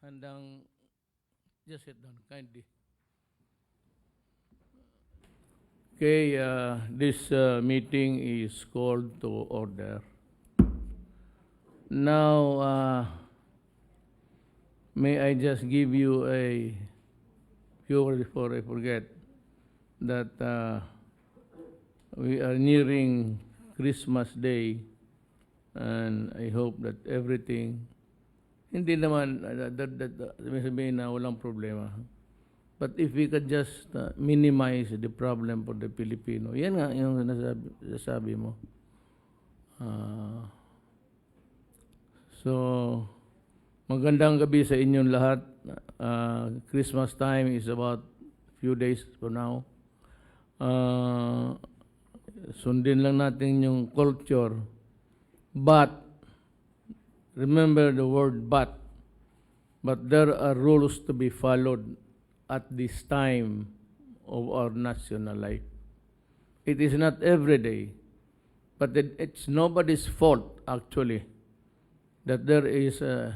handang just sit down kindly. Okay, this meeting is called to order. Now, may I just give you a few words before I forget that we are nearing Christmas Day, and I hope that everything, hindi naman, sabihin na walang problema. But if we could just minimize the problem for the Filipino, yan nga yung nasabi mo. So, magandang gabi sa inyong lahat. Christmas time is about few days from now. Sundin lang natin yung culture. But, remember the word but there are rules to be followed at this time of our national life. It is not every day, but it's nobody's fault actually that there is a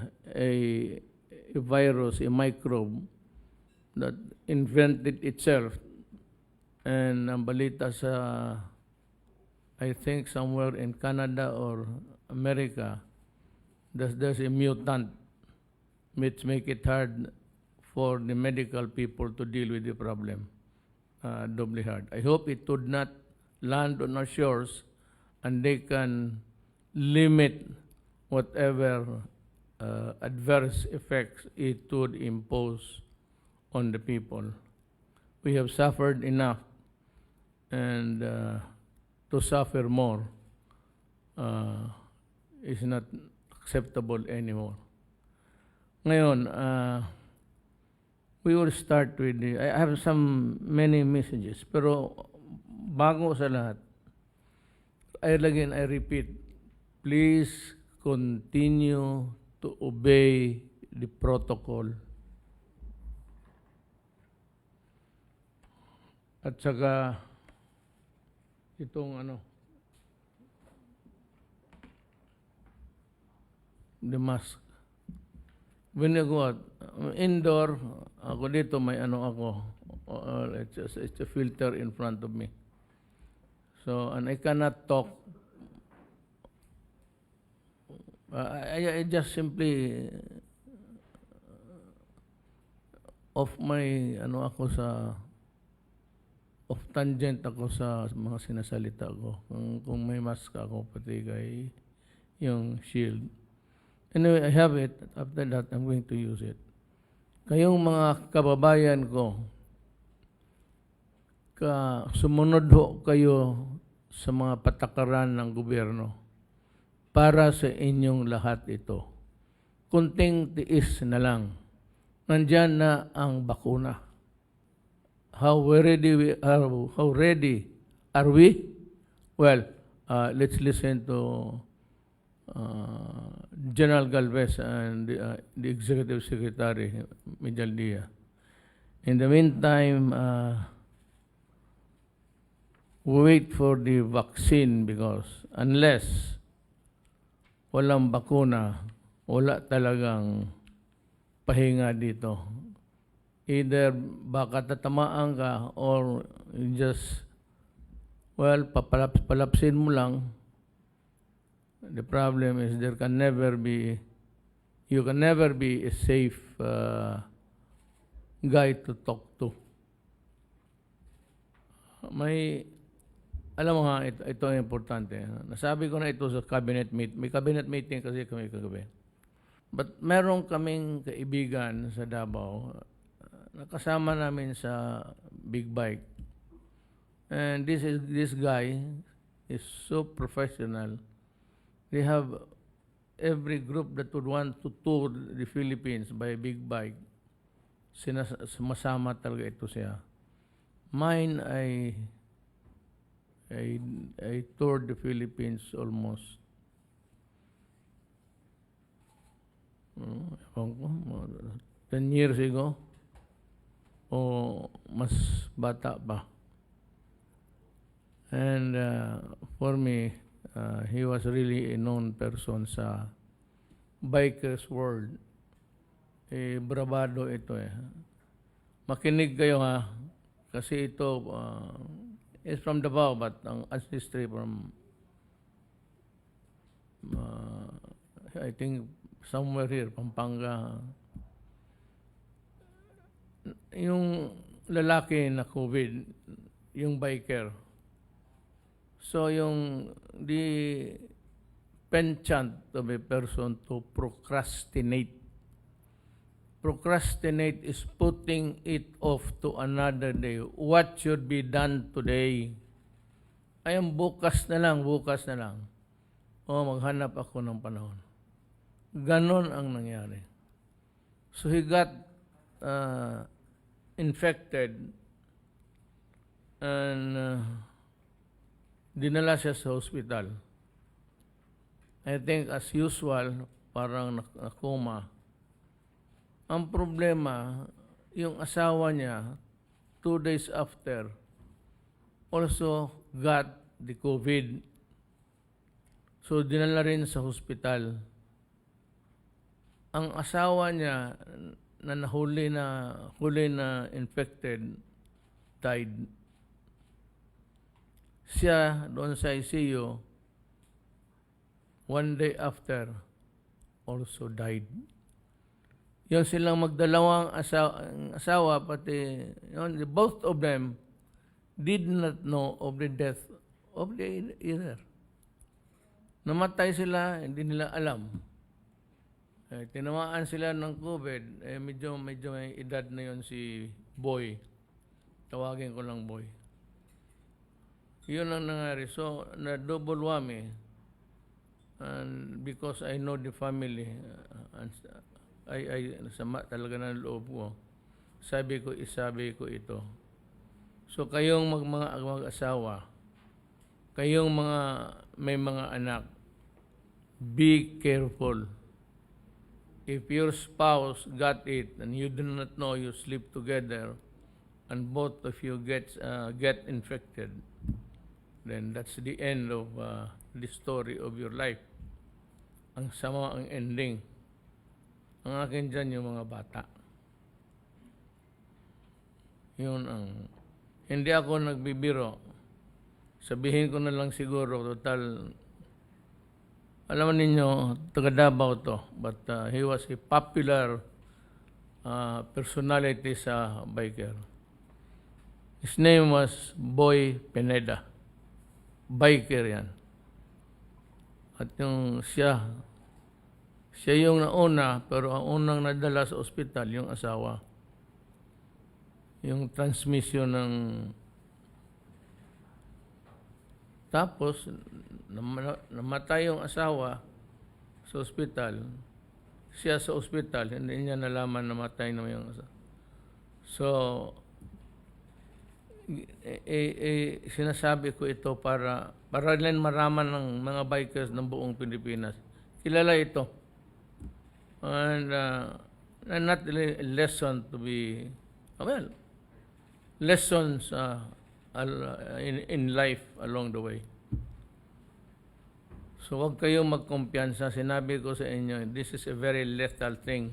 virus, a microbe that invented itself. And ang balita sa, I think somewhere in Canada or America, there's a mutant which make it hard for the medical people to deal with the problem, doubly hard. I hope it would not land on our shores and they can limit whatever adverse effects it would impose on the people. We have suffered enough, and to suffer more is not acceptable anymore. Ngayon, we will start with I have many messages, pero bago sa lahat, I repeat, please continue to obey the protocol. At saka, itong the mask. When you go out, indoor, ako dito may ako, it's a filter in front of me. So, and I cannot talk. I just simply off my, off tangent ako sa mga sinasalita ko. Kung may mask ako, pati kay yung shield. Anyway, I have it. After that, I'm going to use it. Kayong mga kababayan ko, sumunod ho kayo sa mga patakaran ng gobyerno para sa inyong lahat ito. Kunting tiis na lang. Nandyan na ang bakuna. How ready are we? Well, let's listen to General Galvez and the Executive Secretary, Medialdia. In the meantime, we wait for the vaccine because unless walang bakuna, wala talagang pahinga dito. Either baka tatamaan ka or just, papalapsin mo lang. The problem is you can never be a safe guy to talk to. Alam mo nga, ito ang importante. Nasabi ko na ito sa cabinet meeting. May cabinet meeting kasi kami kagabi. But meron kaming kaibigan sa Davao, nakasama namin sa big bike. And this guy is so professional. They have every group that would want to tour the Philippines by big bike. Sumasama talaga ito siya. Mine, I toured the Philippines almost 10 years ago o mas bata pa. And for me, he was really a known person sa bikers world. bravado ito eh. Makinig kayo ha, kasi ito is from Davao but ang ancestry from I think somewhere here, Pampanga. Yung lalaki na COVID, yung biker. So yung the penchant of a person to procrastinate. Procrastinate is putting it off to another day. What should be done today? Ayun, bukas na lang. Maghanap ako ng panahon. Ganon ang nangyari. So he got infected and dinala siya sa hospital. I think as usual, parang nakoma. Ang problema, yung asawa niya, 2 days after, also got the COVID. So, dinala rin sa hospital. Ang asawa niya na huli na infected, died. Siya, doon sa ICU, 1 day after, also died. Yung silang magdalawang asawa, pati, both of them did not know of the death of the other. Namatay sila, hindi nila alam. Tinamaan sila ng COVID, medyo may edad na yon si Boy. Tawagin ko lang Boy. Yun ang nangyari. So, na-double whammy. And because I know the family, sama talaga ng loob ko. Isabi ko ito. So, kayong mag-asawa, kayong may mga anak, be careful. If your spouse got it and you do not know, you sleep together, and both of you get infected, then that's the end of the story of your life. Ang sama ang ending. Ang akin dyan yung mga bata. Yun ang... Hindi ako nagbibiro. Sabihin ko na lang siguro, total... Alam ninyo, taga Davao to, but he was a popular personality sa biker. His name was Boy Pineda. Biker yan. At yung siya yung nauna, pero ang unang nadala sa ospital, yung asawa. Yung transmission ng... Tapos, namatay yung asawa sa ospital. Siya sa ospital, hindi niya nalaman namatay na yung asawa. So, sinasabi ko ito para rin maraman ng mga bikers ng buong Pilipinas. Kilala ito. And not really a lesson to be, well, lessons in life along the way. So, huwag kayong magkumpiyansa. Sinabi ko sa inyo, this is a very lethal thing.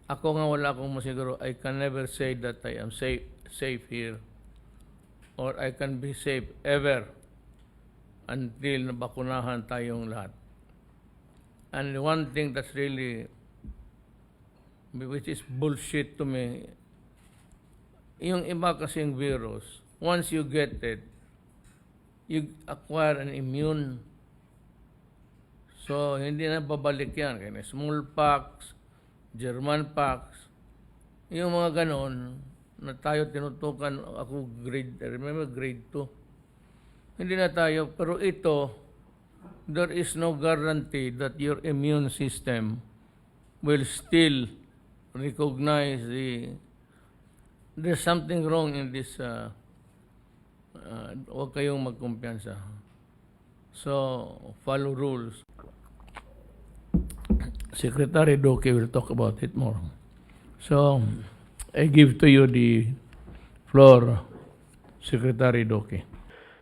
Ako nga wala akong masiguro. I can never say that I am safe here. Or I can be safe ever until nabakunahan tayong lahat. And one thing that's really, which is bullshit to me, yung iba kasing virus, once you get it, you acquire an immune. So, hindi na babalik yan. Kaya smallpox, German pox, yung mga ganon, na tayo tinutukan, ako remember grade 2. Hindi na tayo, pero ito, there is no guarantee that your immune system will still recognize there's something wrong in this, huwag kayong magkumpiyansa. So, follow rules. Secretary Duque will talk about it more. So, I give to you the floor, Secretary Duque.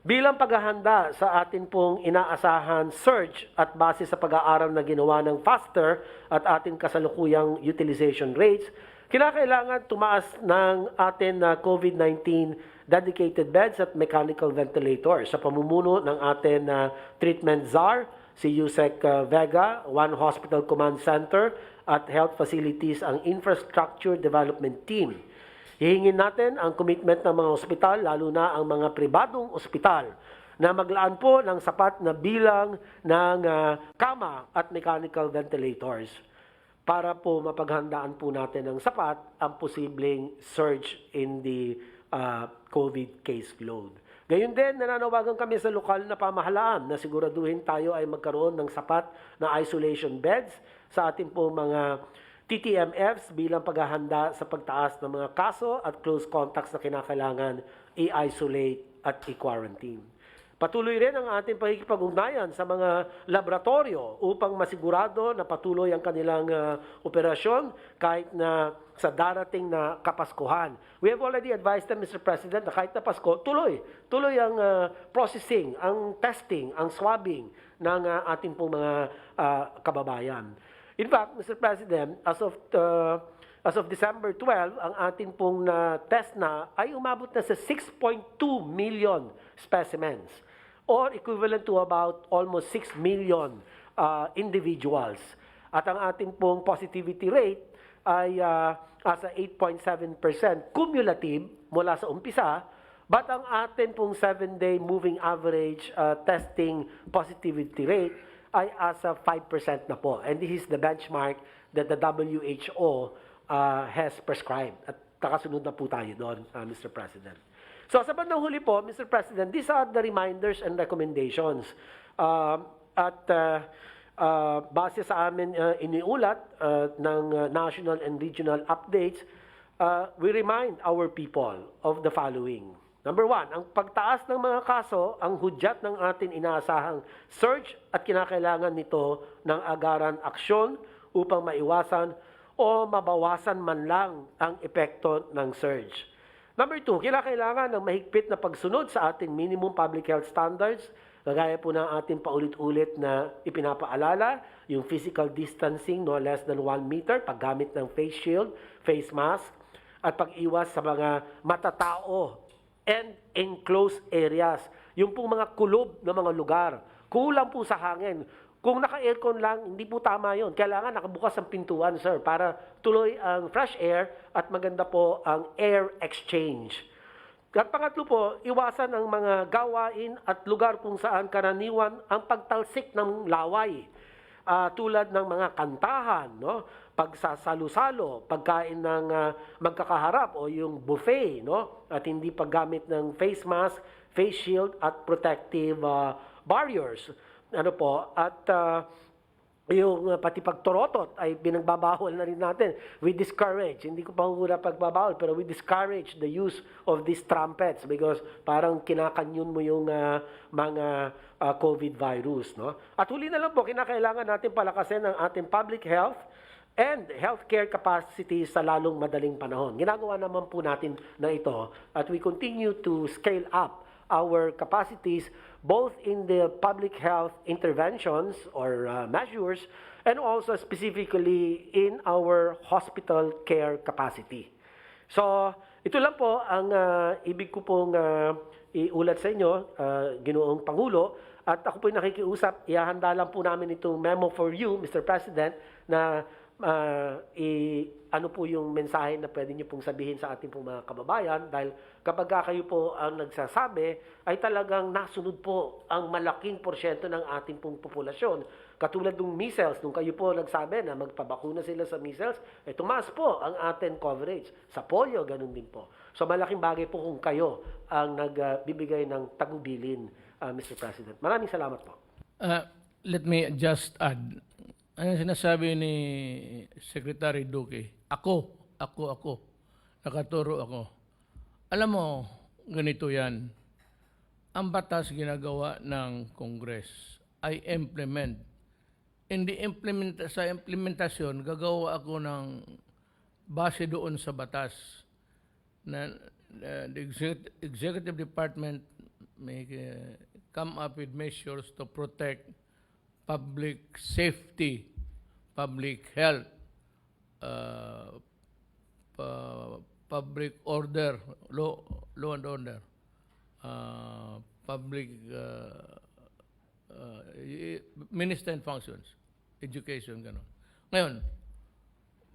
Bilang paghahanda sa atin pong inaasahan surge at base sa pag-aaral na ginawa ng FASTER at ating kasalukuyang utilization rates, kinakailangan tumaas ng atin na COVID-19 dedicated beds at mechanical ventilators sa pamumuno ng atin na treatment czar, si Yusek Vega, One Hospital Command Center at Health Facilities ang Infrastructure Development Team. Hihingin natin ang commitment ng mga ospital, lalo na ang mga pribadong ospital, na maglaan po ng sapat na bilang ng kama at mechanical ventilators para po mapaghandaan po natin ng sapat ang posibleng surge in the COVID caseload. Gayun din, nananawagan kami sa lokal na pamahalaan na siguraduhin tayo ay magkaroon ng sapat na isolation beds sa ating po mga TTMFs bilang paghahanda sa pagtaas ng mga kaso at close contacts na kinakailangan i-isolate at i-quarantine. Patuloy rin ang ating pakikipag-ugnayan sa mga laboratorio upang masigurado na patuloy ang kanilang operasyon kahit na sa darating na Kapaskuhan. We have already advised them, Mr. President, na kahit na Pasko, tuloy ang processing, ang testing, ang swabbing ng ating pong mga kababayan. In fact, Mr. President, as of December 12, ang ating pong test na ay umabot na sa 6.2 million specimens or equivalent to about almost 6 million individuals. At ang ating pong positivity rate ay asa 8.7% cumulative mula sa umpisa, but ang ating pong 7-day moving average testing positivity rate ay asa 5% na po. And this is the benchmark that the WHO has prescribed. At kakasunod na po tayo doon, Mr. President. So sa bandang huli po, Mr. President, these are the reminders and recommendations. Base sa amin iniulat ng national and regional updates, we remind our people of the following. Number 1, ang pagtaas ng mga kaso, ang hudyat ng atin inaasahang surge at kinakailangan nito ng agaran aksyon upang maiwasan o mabawasan man lang ang epekto ng surge. Number 2, kinakailangan ng mahigpit na pagsunod sa ating minimum public health standards, kagaya po ng ating paulit-ulit na ipinapaalala, yung physical distancing no less than 1 meter, paggamit ng face shield, face mask, at pag-iwas sa mga matatao and enclosed areas. Yung pong mga kulob na mga lugar. Kulang po sa hangin. Kung naka-aircon lang, hindi po tama yun. Kailangan nakabukas ang pintuan, sir, para tuloy ang fresh air at maganda po ang air exchange. At pangatlo po, iwasan ang mga gawain at lugar kung saan karaniwan ang pagtalsik ng laway. Tulad ng mga kantahan, no? Pagsasalo-salo, pagkain ng magkakaharap o yung buffet, no? At hindi paggamit ng face mask, face shield at protective barriers. Ano po? At yung pati pagtorotot ay binagbabawal na rin natin. We discourage, hindi ko pa hula pagbabawal, pero we discourage the use of these trumpets because parang kinakanyon mo yung mga COVID virus. No? At huli na lang po, kinakailangan natin palakasin ang ating public health and healthcare capacity sa lalong madaling panahon. Ginagawa naman po natin na ito at we continue to scale up our capacities both in the public health interventions or measures and also specifically in our hospital care capacity. So, ito lang po ang ibig ko pong iulat sa inyo, Ginoong Pangulo, at ako po nakikiusap, ihahanda lang po namin itong memo for you, Mr. President, na ano po yung mensahe na pwede nyo pong sabihin sa ating pong mga kababayan dahil kapag kayo po ang nagsasabi ay talagang nasunod po ang malaking porsyento ng ating pong populasyon. Katulad ng measles, nung kayo po nagsabi na magpabakuna sila sa measles, tumaas po ang ating coverage. Sa polio, ganun din po. So malaking bagay po kung kayo ang nagbibigay ng tagubilin, Mr. President. Maraming salamat po. Let me just add. Ano sinasabi ni Secretary Duque? Ako. Nakaturo ako. Alam mo, ganito yan. Ang batas ginagawa ng Congress ay implement. Sa implementasyon, gagawa ako ng base doon sa batas na the Executive Department come up with measures to protect public safety, public health, uh, public order, law and order, public minister and functions, education, gano'n. Ngayon,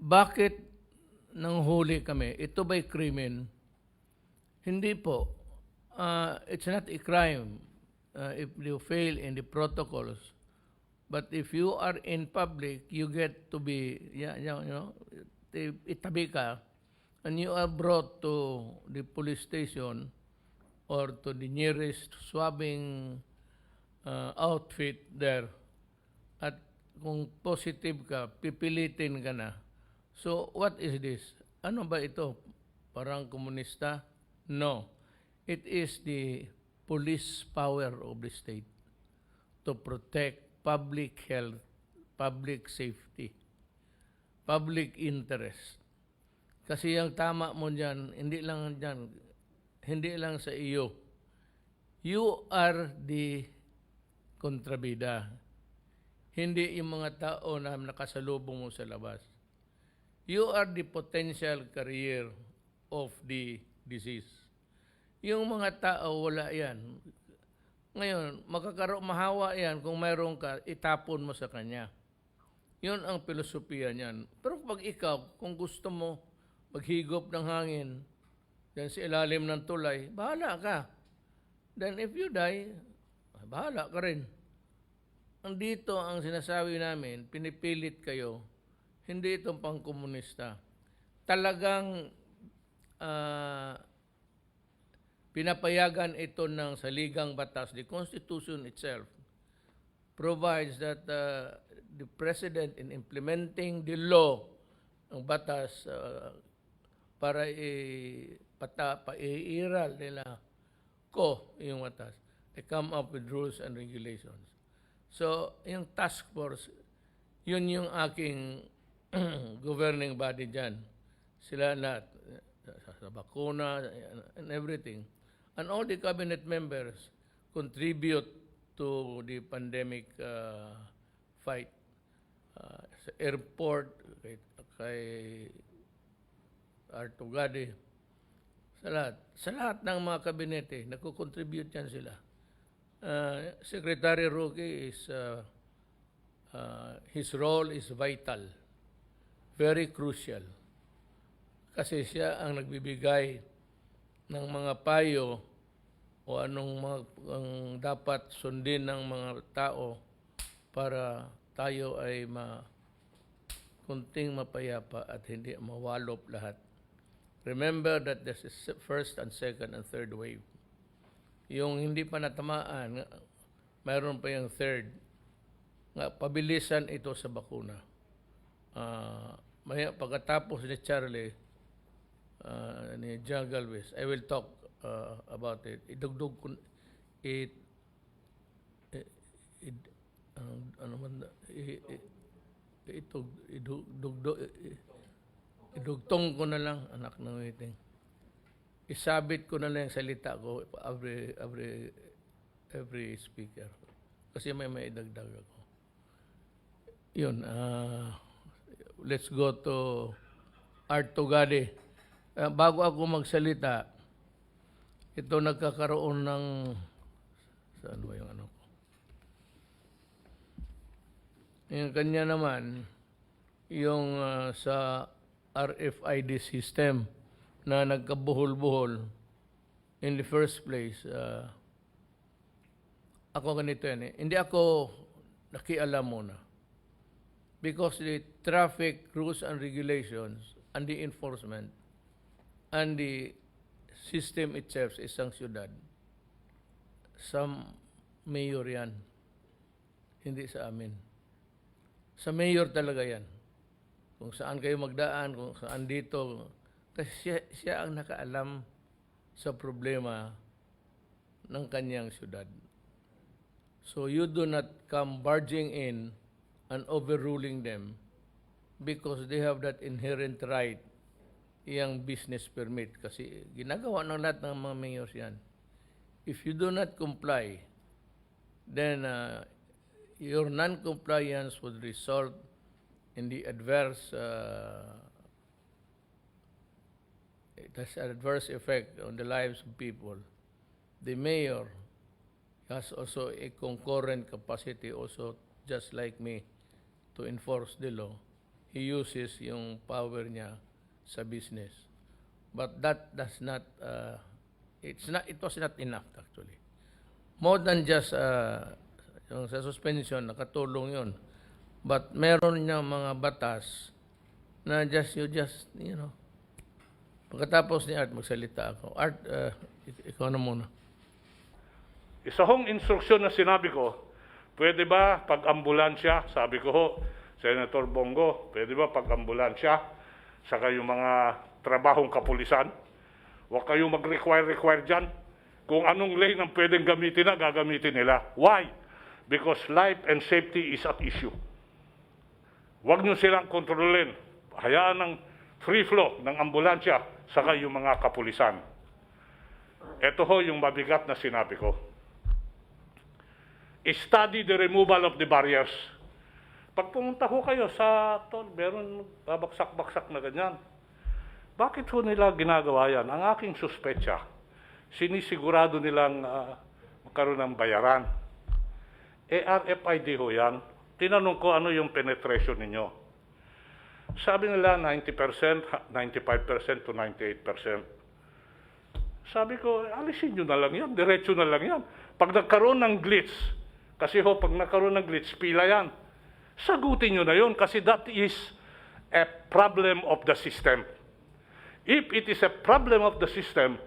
bakit nang huli kami? Ito ba'y krimen? Hindi po. It's not a crime if you fail in the protocols. But if you are in public, you get to be, itabi ka, and you are brought to the police station or to the nearest swabbing outfit there. At kung positive ka, pipilitin ka na. So, what is this? Ano ba ito? Parang komunista? No. It is the police power of the state to protect public health, public safety, public interest. Kasi yung tama mo dyan, hindi lang sa iyo. You are the kontrabida. Hindi yung mga tao na nakasalubong mo sa labas. You are the potential carrier of the disease. Yung mga tao, wala yan. Ngayon, mahawa yan kung mayroon ka, itapon mo sa kanya. Yun ang filosofiya niyan. Pero pag ikaw, kung gusto mo maghigop ng hangin, dyan sa ilalim ng tulay, bahala ka. Then if you die, bahala ka rin. Dito ang sinasabi namin, pinipilit kayo, hindi itong pangkomunista. Talagang pinapayagan ito ng saligang batas. The Constitution itself provides that the President in implementing the law, ang batas, para iiral nila yung batas. They come up with rules and regulations. So, yung task force, yun yung aking governing body dyan. Sila lahat, sa bakuna and everything. And all the cabinet members contribute to the pandemic fight. Sa airport, kay Artugadi, sa lahat ng mga kabinete, nagko-contribute yan sila. Secretary Roque is, his role is vital, very crucial. Kasi siya ang nagbibigay ng mga payo o anong ang dapat sundin ng mga tao para tayo ay kunting mapayapa at hindi mawalop lahat. Remember that this is first and second and third wave. Yung hindi pa natamaan, mayroon pa yung third. Pabilisan ito sa bakuna. Pagkatapos ni Charlie, ni John Galvez, I will talk about it. Idugtong ko na lang, anak ng waiting. Isabit ko na lang yung salita ko every speaker. Kasi may idagdag ako. Yun, let's go to Artugadi. Bago ako magsalita, ito nagkakaroon ng, saan ba yung ano ko? Yung kanya naman, yung sa RFID system na nagkabuhol-buhol in the first place, ako ganito yan eh. Hindi ako nakialam muna. Because the traffic rules and regulations and the enforcement and the system itself sa isang syudad, sa mayor yan. Hindi sa amin. Sa mayor talaga yan. Kung saan kayo magdaan, kung saan dito. Kasi siya ang nakaalam sa problema ng kanyang syudad. So you do not come barging in and overruling them because they have that inherent right, yung business permit. Kasi ginagawa ng lahat ng mga mayors yan. if you do not comply, then your non-compliance would result in the adverse it has an adverse effect on the lives of people. The mayor has also a concurrent capacity also, just like me, to enforce the law. He uses yung power niya sa business. But that does not, it was not enough actually. More than just yung sa suspension, nakatulong yun. But meron niya mga batas na pagkatapos ni Art, magsalita ako. Art, ikaw na muna. Isa hong instruksyon na sinabi ko, pwede ba pag-ambulansya, sabi ko ho, Senator Bongo, pwede ba pag-ambulansya, saka yung mga trabahong kapulisan, huwag kayong mag-require dyan. Kung anong lane ang pwedeng gamitin na, gagamitin nila. Why? Because life and safety is at issue. Huwag nyo silang kontrolin. Hayaan ng free flow ng ambulansya, saka yung mga kapulisan. Ito ho yung mabigat na sinabi ko. Study the removal of the barriers. Pag pumunta ho kayo sa toll, meron babaksak-baksak na ganyan. Bakit ho nila ginagawa yan? Ang aking suspetsa, sinisigurado nilang magkaroon ng bayaran. RFID ho yan. Tinanong ko ano yung penetration ninyo. Sabi nila 90%, 95% to 98%. Sabi ko, alisin nyo na lang yan, diretso na lang yan. Pag nagkaroon ng glitch, kasi ho, pag nagkaroon ng glitch, pila yan. Sagutin nyo na yun kasi that is a problem of the system. If it is a problem of the system,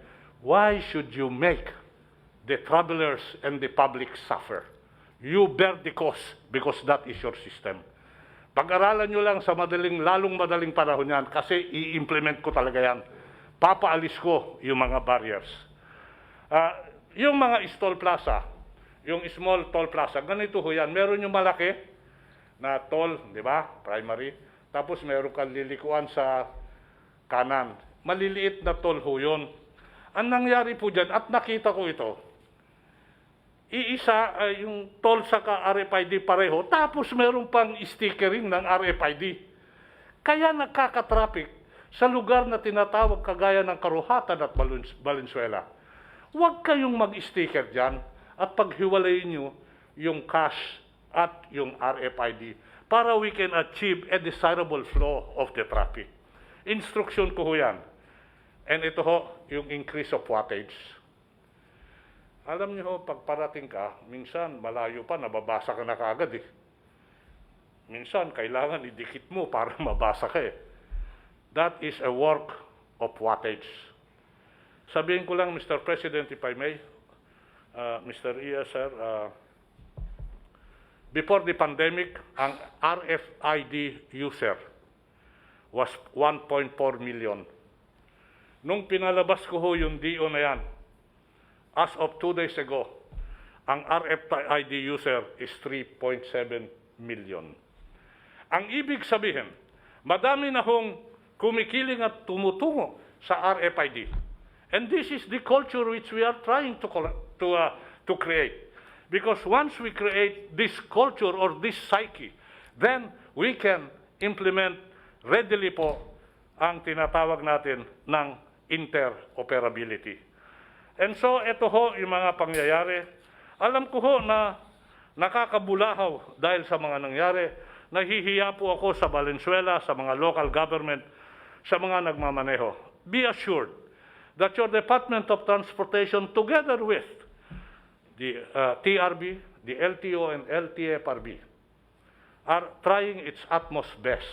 why should you make the travelers and the public suffer? You bear the cost because that is your system. Pag-aralan nyo lang sa lalong madaling panahon yan kasi i-implement ko talaga yan. Papaalis ko yung mga barriers. Yung mga toll plaza, yung small toll plaza, ganito ho yan. Meron yung malaki na toll, di ba? Primary. Tapos meron kang lilikuan sa kanan. Maliliit na toll ho yun. Ang nangyari po dyan, at nakita ko ito, iisa yung toll sa RFID pareho, tapos meron pang stickering ng RFID. Kaya nakaka-traffic sa lugar na tinatawag kagaya ng Karuhatan at Valenzuela. Huwag kayong mag-sticker dyan at paghiwalayin nyo yung cash at yung RFID para we can achieve a desirable flow of the traffic. Instruction ko ho yan. And ito ho, yung increase of wattage. Alam niyo ho, pag parating ka, minsan malayo pa, nababasa ka na kaagad eh. Minsan, kailangan idikit mo para mabasa ka eh. That is a work of wattage. Sabihin ko lang, Mr. President, if I may, Mr. Iya, sir, before the pandemic, ang RFID user was 1.4 million. Nung pinalabas ko ho yung DO na yan, as of 2 days ago, ang RFID user is 3.7 million. Ang ibig sabihin, madami na hong kumikiling at tumutungo sa RFID. And this is the culture which we are trying to create. Because once we create this culture or this psyche, then we can implement readily po ang tinatawag natin ng interoperability. And so, ito ho yung mga pangyayari. Alam ko ho na nakakabulahaw dahil sa mga nangyari. Nahihiya po ako sa Valenzuela, sa mga local government, sa mga nagmamaneho. Be assured that your Department of Transportation, together with the TRB, the LTO, and LTFRB, are trying its utmost best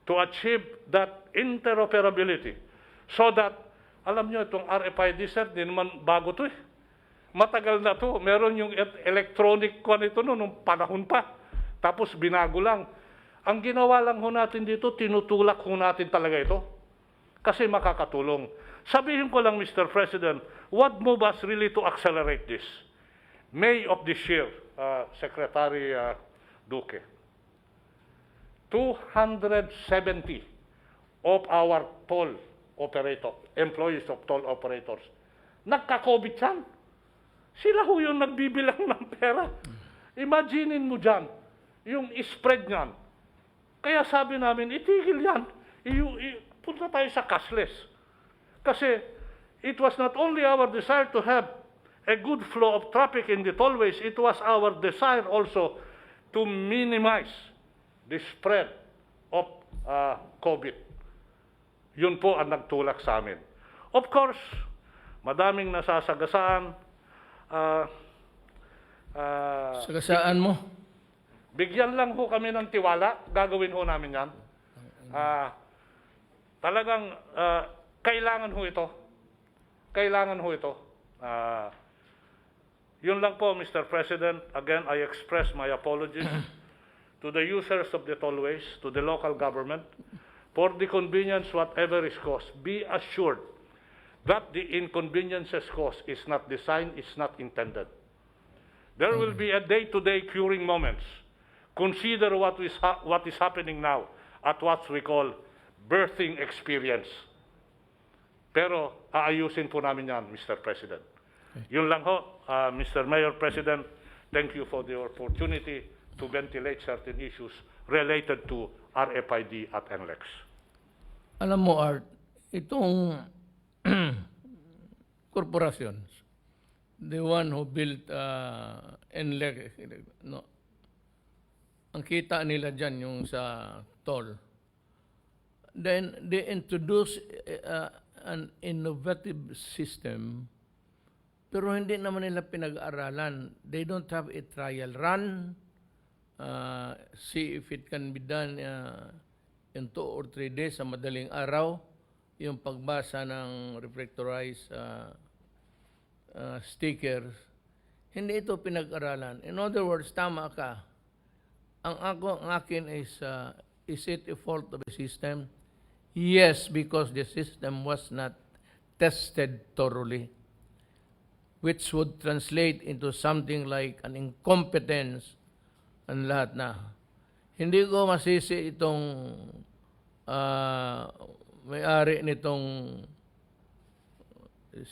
to achieve that interoperability so that, alam nyo, itong RFID, sir, di naman bago to eh. Matagal na to. Meron yung electronic ko nito nung panahon pa. Tapos binago lang. Ang ginawa lang ho natin dito, tinutulak ho natin talaga ito. Kasi makakatulong. Sabihin ko lang, Mr. President, what move us really to accelerate this? May of this year, Secretary Duque, 270 of our toll operator, employees of toll operators, nagka-COVID yan. Sila ho yung nagbibilang ng pera. Imaginin mo dyan, yung spread niyan. Kaya sabi namin, itigil yan. Punta tayo sa cashless. Kasi it was not only our desire to have a good flow of traffic in the tollways, it was our desire also to minimize the spread of COVID. Yun po ang nagtulak sa amin. Of course, madaming nasasagasaan. Sagasaan mo? Bigyan lang ho kami ng tiwala, gagawin ho namin yan. Talagang kailangan ho ito. Kailangan ho ito. Yun lang po, Mr. President. Again, I express my apologies to the users of the tollways, to the local government, for the convenience whatever is caused. Be assured that the inconveniences caused is not designed, is not intended. There will be a day-to-day curing moments. Consider what is happening now at what we call birthing experience. Pero aayusin po namin yan, Mr. President. Yun lang ho, Mr. Mayor President, thank you for the opportunity to ventilate certain issues related to RFID at NLEX. Alam mo, Art, itong corporations, the one who built NLEX, no, ang kita nila dyan yung sa toll. Then they introduce an innovative system, pero hindi naman nila pinag-aralan. They don't have a trial run, see if it can be done in 2 or 3 days sa madaling araw, yung pagbasa ng reflectorized stickers. Hindi ito pinag-aralan. In other words, tama ka. Ang akin is it a fault of the system? Yes, because the system was not tested thoroughly, which would translate into something like an incompetence ang lahat na. Hindi ko masisi itong may-ari nitong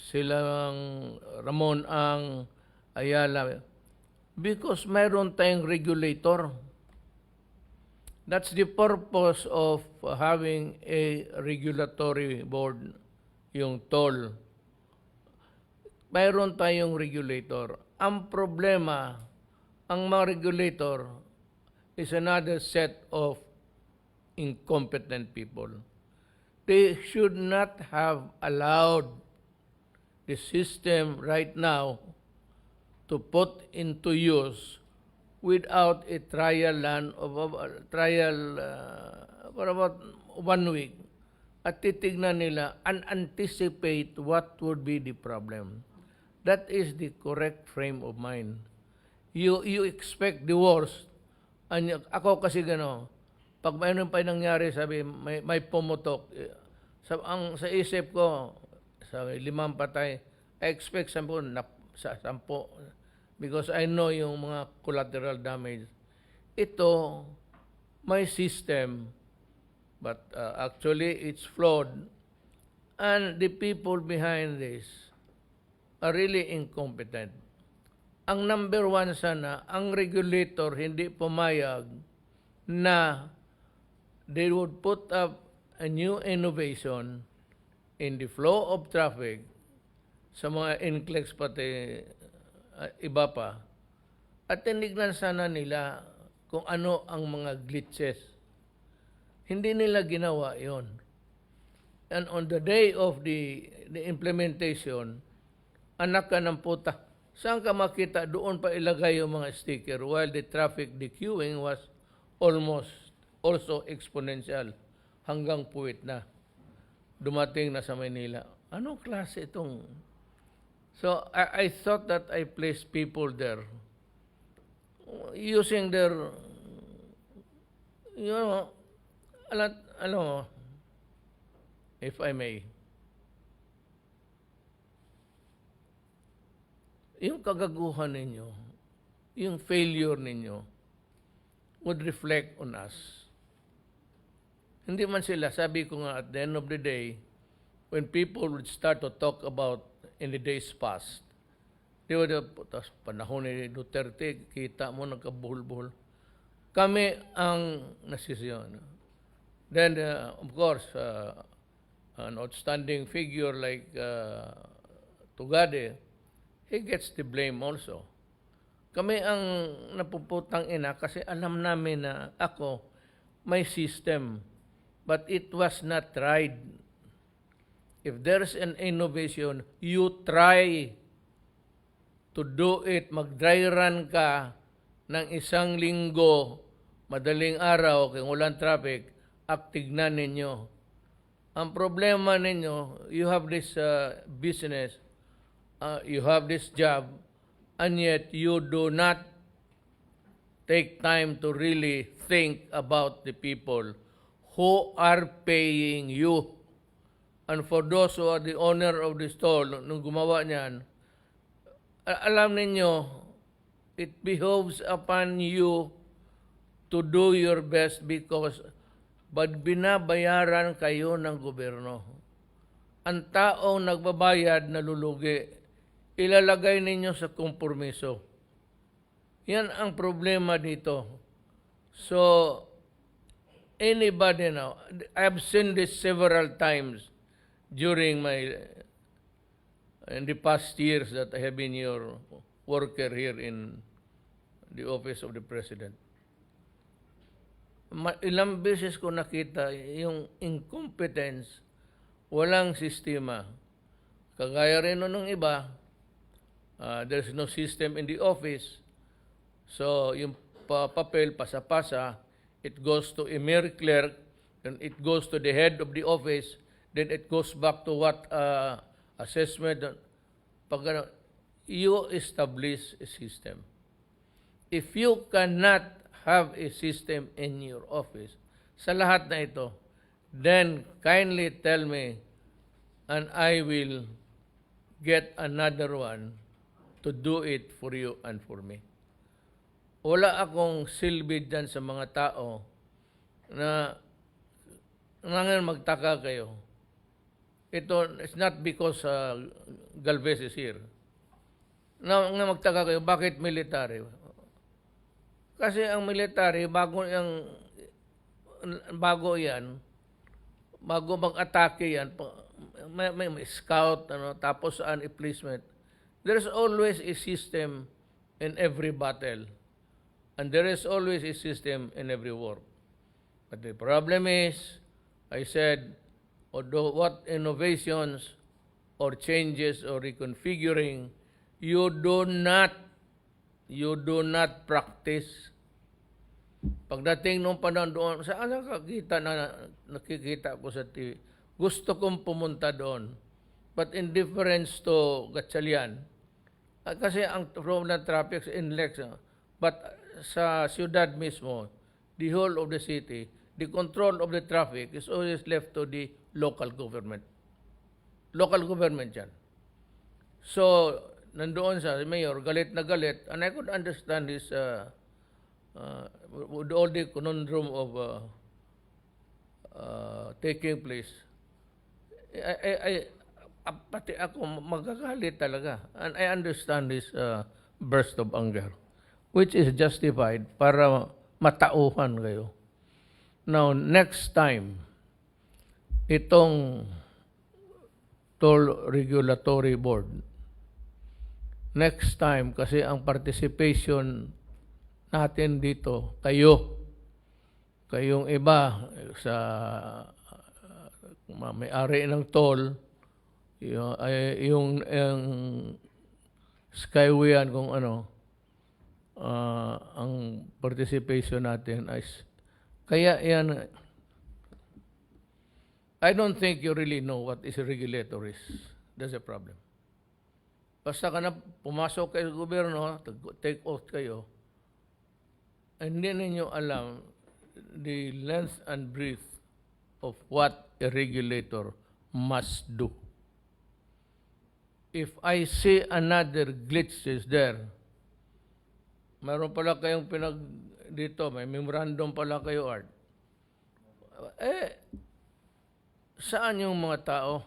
silang Ramon ang Ayala, because mayroon tayong regulator. That's the purpose of having a regulatory board, yung toll. Mayroon tayong regulator. Ang problema, ang mga regulator is another set of incompetent people. They should not have allowed the system right now to put into use without a trial run of for about 1 week, at titignan nila and anticipate what would be the problem. That is the correct frame of mind. You expect the worst. Ako kasi gano, pag mayroon pa nangyari, sabi may pumutok, sa isip ko, sabi 5 patay, I expect 10 because I know yung mga collateral damage. Ito, may system, but actually it's flawed. And the people behind this are really incompetent. Ang number 1 sana, ang regulator hindi pumayag na they would put up a new innovation in the flow of traffic sa mga NCLEX pati iba pa, at tinignan sana nila kung ano ang mga glitches. Hindi nila ginawa yon. And on the day of the implementation, anak ka ng puta, saan ka makita doon pa ilagay yung mga sticker while the traffic dequeuing was almost also exponential hanggang puwit na. Dumating na sa Manila. Anong klase itong... So, I thought that I placed people there using their, if I may, yung kagaguhan ninyo, yung failure ninyo, would reflect on us. Hindi man sila, sabi ko nga, at the end of the day, when people would start to talk about in the days past, Di ba, tapos panahon ni Duterte, kita mo nagkabuhol-buhol. Kami ang nasisiyon. Then, of course, an outstanding figure like Tugade, he gets the blame also. Kami ang napuputang ina kasi alam namin na ako may system, but it was not tried. If there's an innovation, you try to do it. Mag-dry run ka ng 1 linggo, madaling araw, kung walang traffic, tignan ninyo. Ang problema ninyo, you have this business, you have this job, and yet you do not take time to really think about the people who are paying you. And for those who are the owner of the stall, nung gumawa niyan, alam ninyo, it behoves upon you to do your best because binabayaran kayo ng gobyerno. Ang taong nagbabayad nalulugi, ilalagay ninyo sa kompromiso. Yan ang problema dito. So, anybody now, I've seen this several times during in the past years that I have been your worker here in the office of the President. Ilang beses ko nakita yung incompetence, walang sistema. Kagaya rin nung iba, there's no system in the office. So, yung papel, pasa-pasa, it goes to a mere clerk, then it goes to the head of the office, then it goes back to what assessment. Pag you establish a system. If you cannot have a system in your office, sa lahat na ito, then kindly tell me and I will get another one to do it for you and for me. Wala akong silbi dyan sa mga tao na ngayon magtaka kayo. Ito, it's not because Galvez is here. Na magtaka kayo, bakit military? Kasi ang military, bago mag-atake yan, may scout, tapos an replacement. There's always a system in every battle. And there is always a system in every war. But the problem is, I said, although what innovations or changes or reconfiguring, you do not practice. Pagdating nung panahon doon, saan nakikita ko sa TV, gusto kong pumunta doon. But in difference to Gatchalian, kasi ang problem ng traffic sa Inlex, but sa siyudad mismo, the whole of the city, the control of the traffic is always left to the local government. Local government yan. So, nandoon sa mayor, galit na galit, and I could understand his, with all the conundrum of taking place. Pati ako magagalit talaga. And I understand this burst of anger, which is justified para matauhan kayo. Now, next time, itong Toll Regulatory Board, next time, kasi ang participation natin dito, kayong iba sa may-ari ng toll, yung Skywayan kung ano, ang participation natin is, kaya yan, I don't think you really know what is a regulator is. That's a problem. Basta ka na pumasok kayo sa gobyerno, take oath kayo, hindi ninyo alam the length and breadth of what a regulator must do. If I see another glitch is there, mayroon pala kayong dito, may memorandum pala kayo, Art. Saan yung mga tao?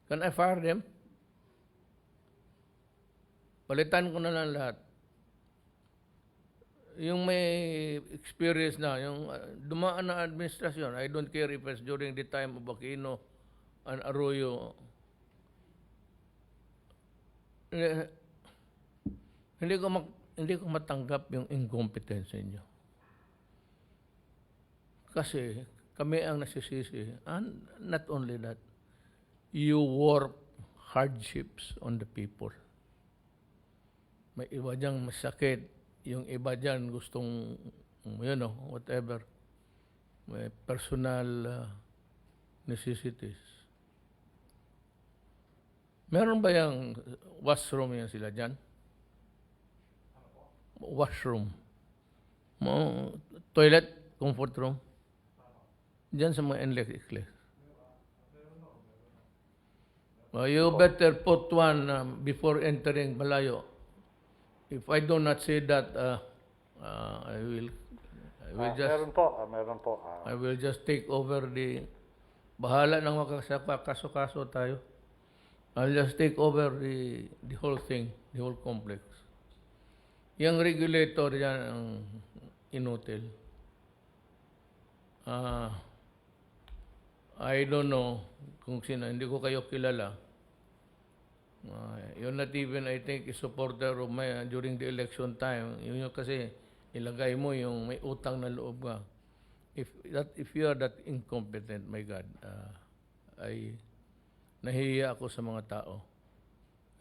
Can I fire them? Palitan ko na lang lahat. Yung may experience na, yung dumaan na administrasyon, I don't care if it's during the time of Aquino and Arroyo. Hindi ko matanggap yung incompetence niyo. Kasi kami ang nasisisi. And not only that, you work hardships on the people. May iba diyang masakit. Yung iba dyan gustong, whatever. May personal necessities. Meron ba yung washroom yan sila dyan? Washroom. Toilet, comfort room. Dyan sa mga NLEX. You better put one before entering Malayo. If I do not say that, I will Meron po. I will just take over bahala ng kaso-kaso tayo. I'll just take over the whole thing, the whole complex. Yung regulator yan ang inutil. I don't know kung sino, hindi ko kayo kilala. You're not even, I think, a supporter of my during the election time. Yun yung kasi ilagay mo yung may utang na loob ka. If you are that incompetent, my God, ay nahihiya ako sa mga tao.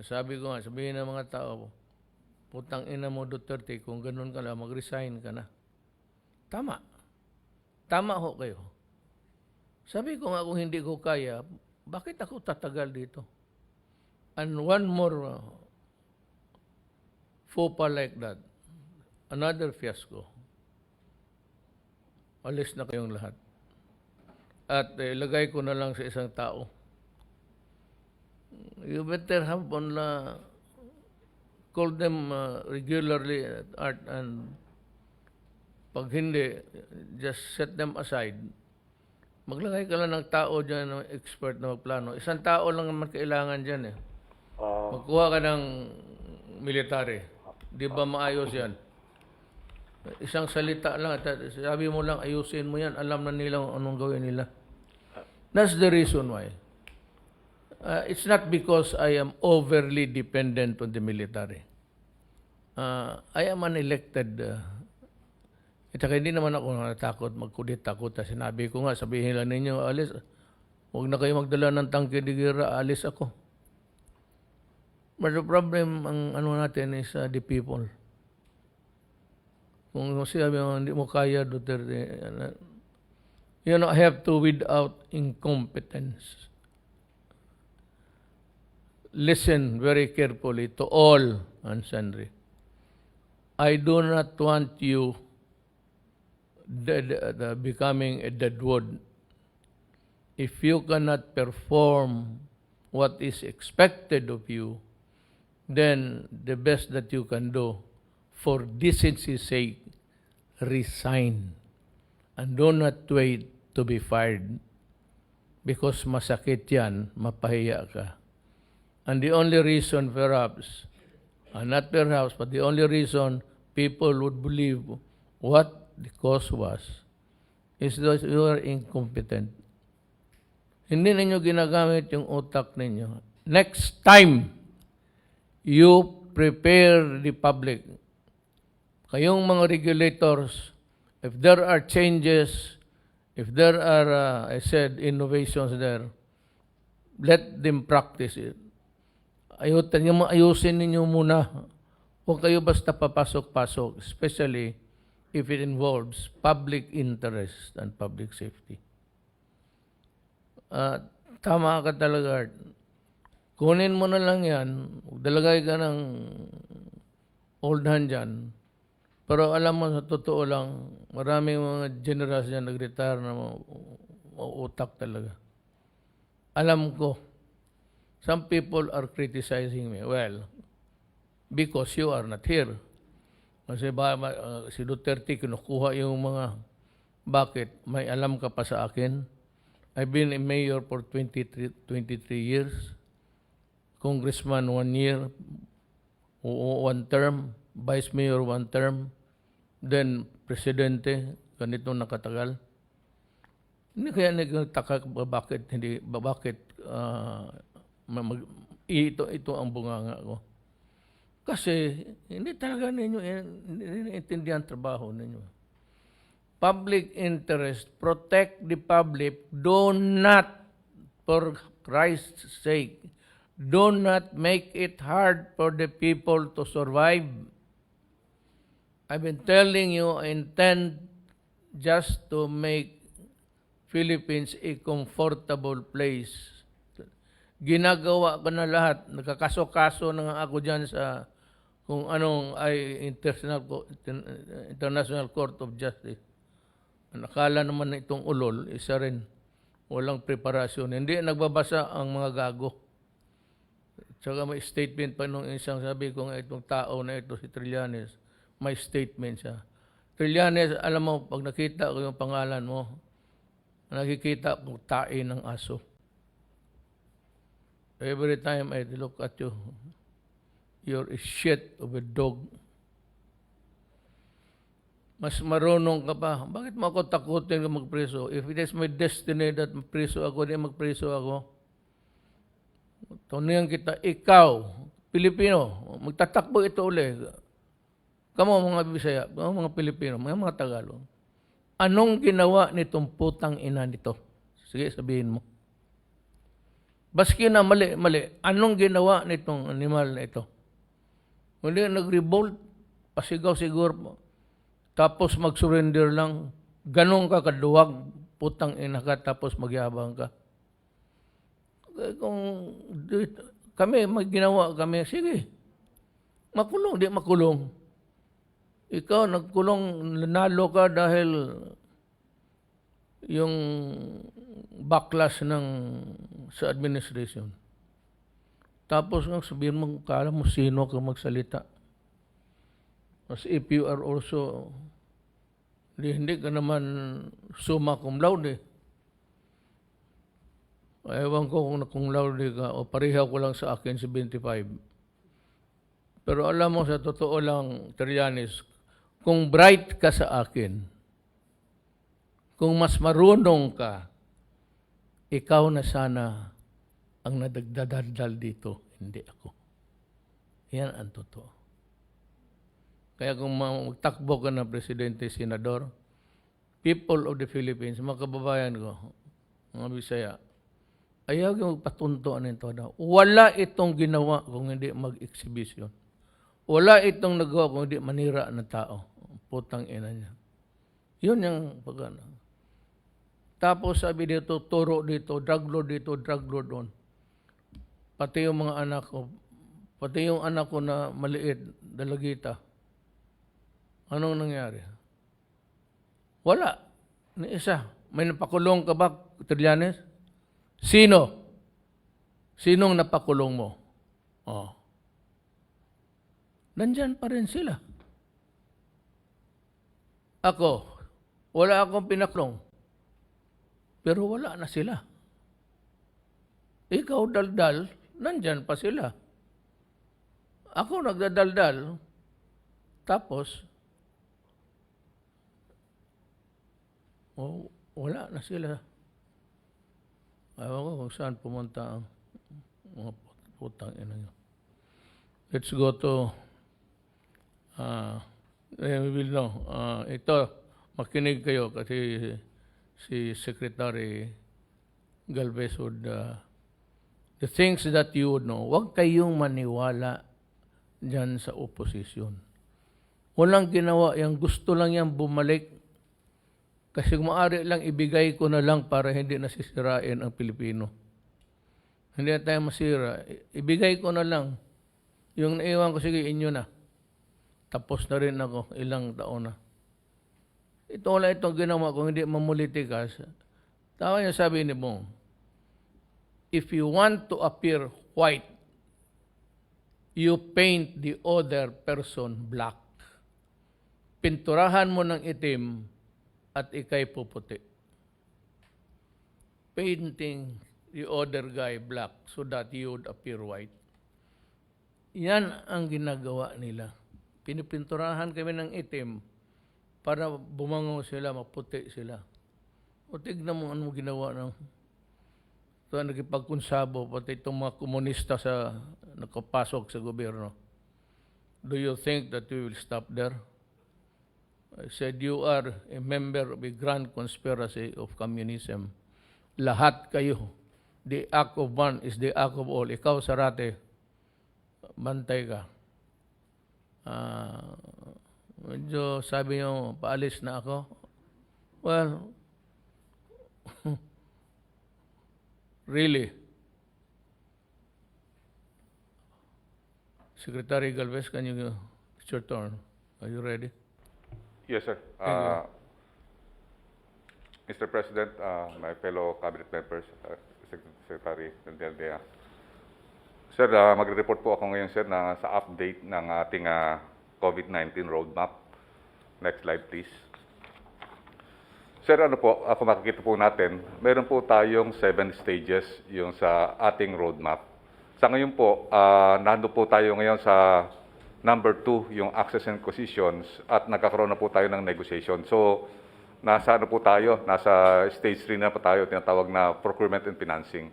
Sabi ko nga, sabihin ng mga tao, putang ina mo Duterte, kung ganun ka lang, mag-resign ka na. Tama. Tama ho kayo. Sabi ko nga, kung hindi ko kaya, bakit ako tatagal dito? And one more faux pas like that, another fiasco. Alis na kayong lahat. At ilagay ko na lang sa isang tao. You better have call them regularly at art, and pag hindi, just set them aside. Maglagay ka lang ng tao dyan, expert na magplano. Isang tao lang naman kailangan dyan eh. Magkuha ka ng military. Di ba maayos yan? Isang salita lang. Sabi mo lang, ayusin mo yan. Alam na nila anong gawin nila. That's the reason why. It's not because I am overly dependent on the military. I am an elected. Hindi naman ako natakot magkudita ko. Sinabi ko nga, sabihin lang ninyo, alis. Huwag na kayo magdala ng tangke de guerra, alis ako. But the problem, ang natin is the people. Kung sabi mo, hindi mo kaya, Duterte, I have to weed out incompetence. Listen very carefully to all and sundry. I do not want you becoming a dead wood. If you cannot perform what is expected of you, then the best that you can do, for decency's sake, resign. And do not wait to be fired. Because masakit yan, mapahiya ka. And the only reason perhaps, not perhaps, but the only reason people would believe what the cause was, is that you are incompetent. Hindi ninyo ginagamit yung utak ninyo. Next time, you prepare the public. Kayong mga regulators, if there are changes, if there are, I said, innovations there, let them practice it. Ayusin ninyo muna. Huwag kayo basta papasok-pasok, especially if it involves public interest and public safety. Tama ka talaga. Kunin mo na lang yan, dalagay ka ng old hand dyan. Pero alam mo, sa totoo lang, maraming mga generals dyan nag-retire na utak talaga. Alam ko, some people are criticizing me. Well, because you are not here. Kasi si Duterte kinukuha yung mga, bakit? May alam ka pa sa akin? I've been a mayor for 23 years. congressman 1 year, one term, vice mayor 1 term, then presidente, ganito nakatagal. Hindi kaya nagtaka bakit ito ang bunganga ko. Kasi hindi talaga ninyo intindihan trabaho ninyo. Public interest, protect the public, do not, for Christ's sake, do not make it hard for the people to survive. I've been telling you, I intend just to make Philippines a comfortable place. Ginagawa ko na lahat. Nagkakaso-kaso na nga ako dyan sa kung anong ay International Court of Justice. Nakala naman na itong ulol, isa rin. Walang preparasyon. Hindi nagbabasa ang mga gago. Tsaka may statement pa nung isang sabi ko nga itong tao na ito, si Trillanes, may statement siya. Trillanes, alam mo, pag nakita ko yung pangalan mo, nakikita ko tae ng aso. Every time I look at you, you're a shit of a dog. Mas marunong ka pa. Bakit mo ako takutin ka magpreso? If it is my destiny that magpreso ako, di magpreso ako. Tunyan kita, ikaw, Pilipino, magtatakbo ito uli. Kamo mga Bisaya, mga Pilipino, mga Tagalog. Anong ginawa nitong putang ina nito? Sige, sabihin mo. Baski na mali. Anong ginawa nitong animal na ito? Hindi nag-revolt, pasigaw siguro. Tapos mag-surrender lang. Ganun ka kaduwag, putang ina ka, tapos magyabang ka. Kung kami, ginawa kami, sige. Makulong, di makulong. Ikaw, nagkulong, nanalo ka dahil yung backlash sa administration. Tapos sabihin mo, kala mo sino ka magsalita. As if you are also, hindi ka naman summa cum laude. Ewan ko kung cum laude ka o pareha ko lang sa akin 75. Pero alam mo, sa totoo lang, Trillanes, kung bright ka sa akin, kung mas marunong ka, ikaw na sana ang nadagdadaldal dito, hindi ako. Yan ang totoo. Kaya kung magtakbo ka ng presidente, senador, people of the Philippines, mga kababayan ko, mga Bisaya, ayaw yung magpatuntuan nito daw. Wala itong ginawa kung hindi mag-exhibition. Wala itong nagawa kung hindi manira ng tao. Putang ina niya. Yun yung pagana. Tapos sabi dito, turo dito, drug lord doon. Pati yung mga anak ko, pati yung anak ko na maliit, dalagita. Anong nangyari? Wala. Ni isa. May napakulong ka ba, Trillanes? Sino? Sinong napakulong mo? Oh. Nandyan pa rin sila. Ako, wala akong pinakulong. Pero wala na sila. Ikaw daldal, nandyan pa sila. Ako nagdadaldal, tapos, wala na sila. Ayaw ko kung saan pumunta ang mga putang ina nyo. Let's go to, we will know. Ito, makinig kayo kasi si Secretary Galvez would, the things that you would know, huwag kayong maniwala dyan sa opposition. Walang ginawa, yung gusto lang yan bumalik. Kasi maaari lang ibigay ko na lang para hindi nasisirain ang Pilipino. Hindi na tayo masira. Ibigay ko na lang. Yung naiwan ko, sige, inyo na. Tapos na rin ako, ilang taon na. Ito wala itong ginawa kung hindi mamulitikas. Tama yung sabi ni Bong, if you want to appear white, you paint the other person black. Pinturahan mo ng itim at ikay puputi. Painting the other guy black so that you would appear white. Yan ang ginagawa nila. Pinipinturahan kami ng itim para bumango sila, maputi sila. O tignan mo ano ginawa ng ito nagipagkunsabo, pati itong mga komunista sa nakapasok sa gobyerno. Do you think that we will stop there? I said, you are a member of a grand conspiracy of communism. Lahat kayo. The act of one is the act of all. Ikaw, Sarate, bantay ka. Medyo sabi nyo, paalis na ako. Well, really. Secretary Galvez, can you, it's your turn. Are you ready? Yes, sir. Mr. President, my fellow cabinet members, Secretary Duterte. Sir, magre-report po ako ngayon, sir, na sa update ng ating COVID-19 roadmap. Next slide, please. Sir, ano po, ako makikita po natin, meron po tayong 7 stages yung sa ating roadmap. Sa ngayon po, nando po tayo ngayon sa number 2, yung access and acquisitions, at nagkakaroon na po tayo ng negotiation. So, nasa ano po tayo? Nasa stage 3 na po tayo, tinatawag na procurement and financing.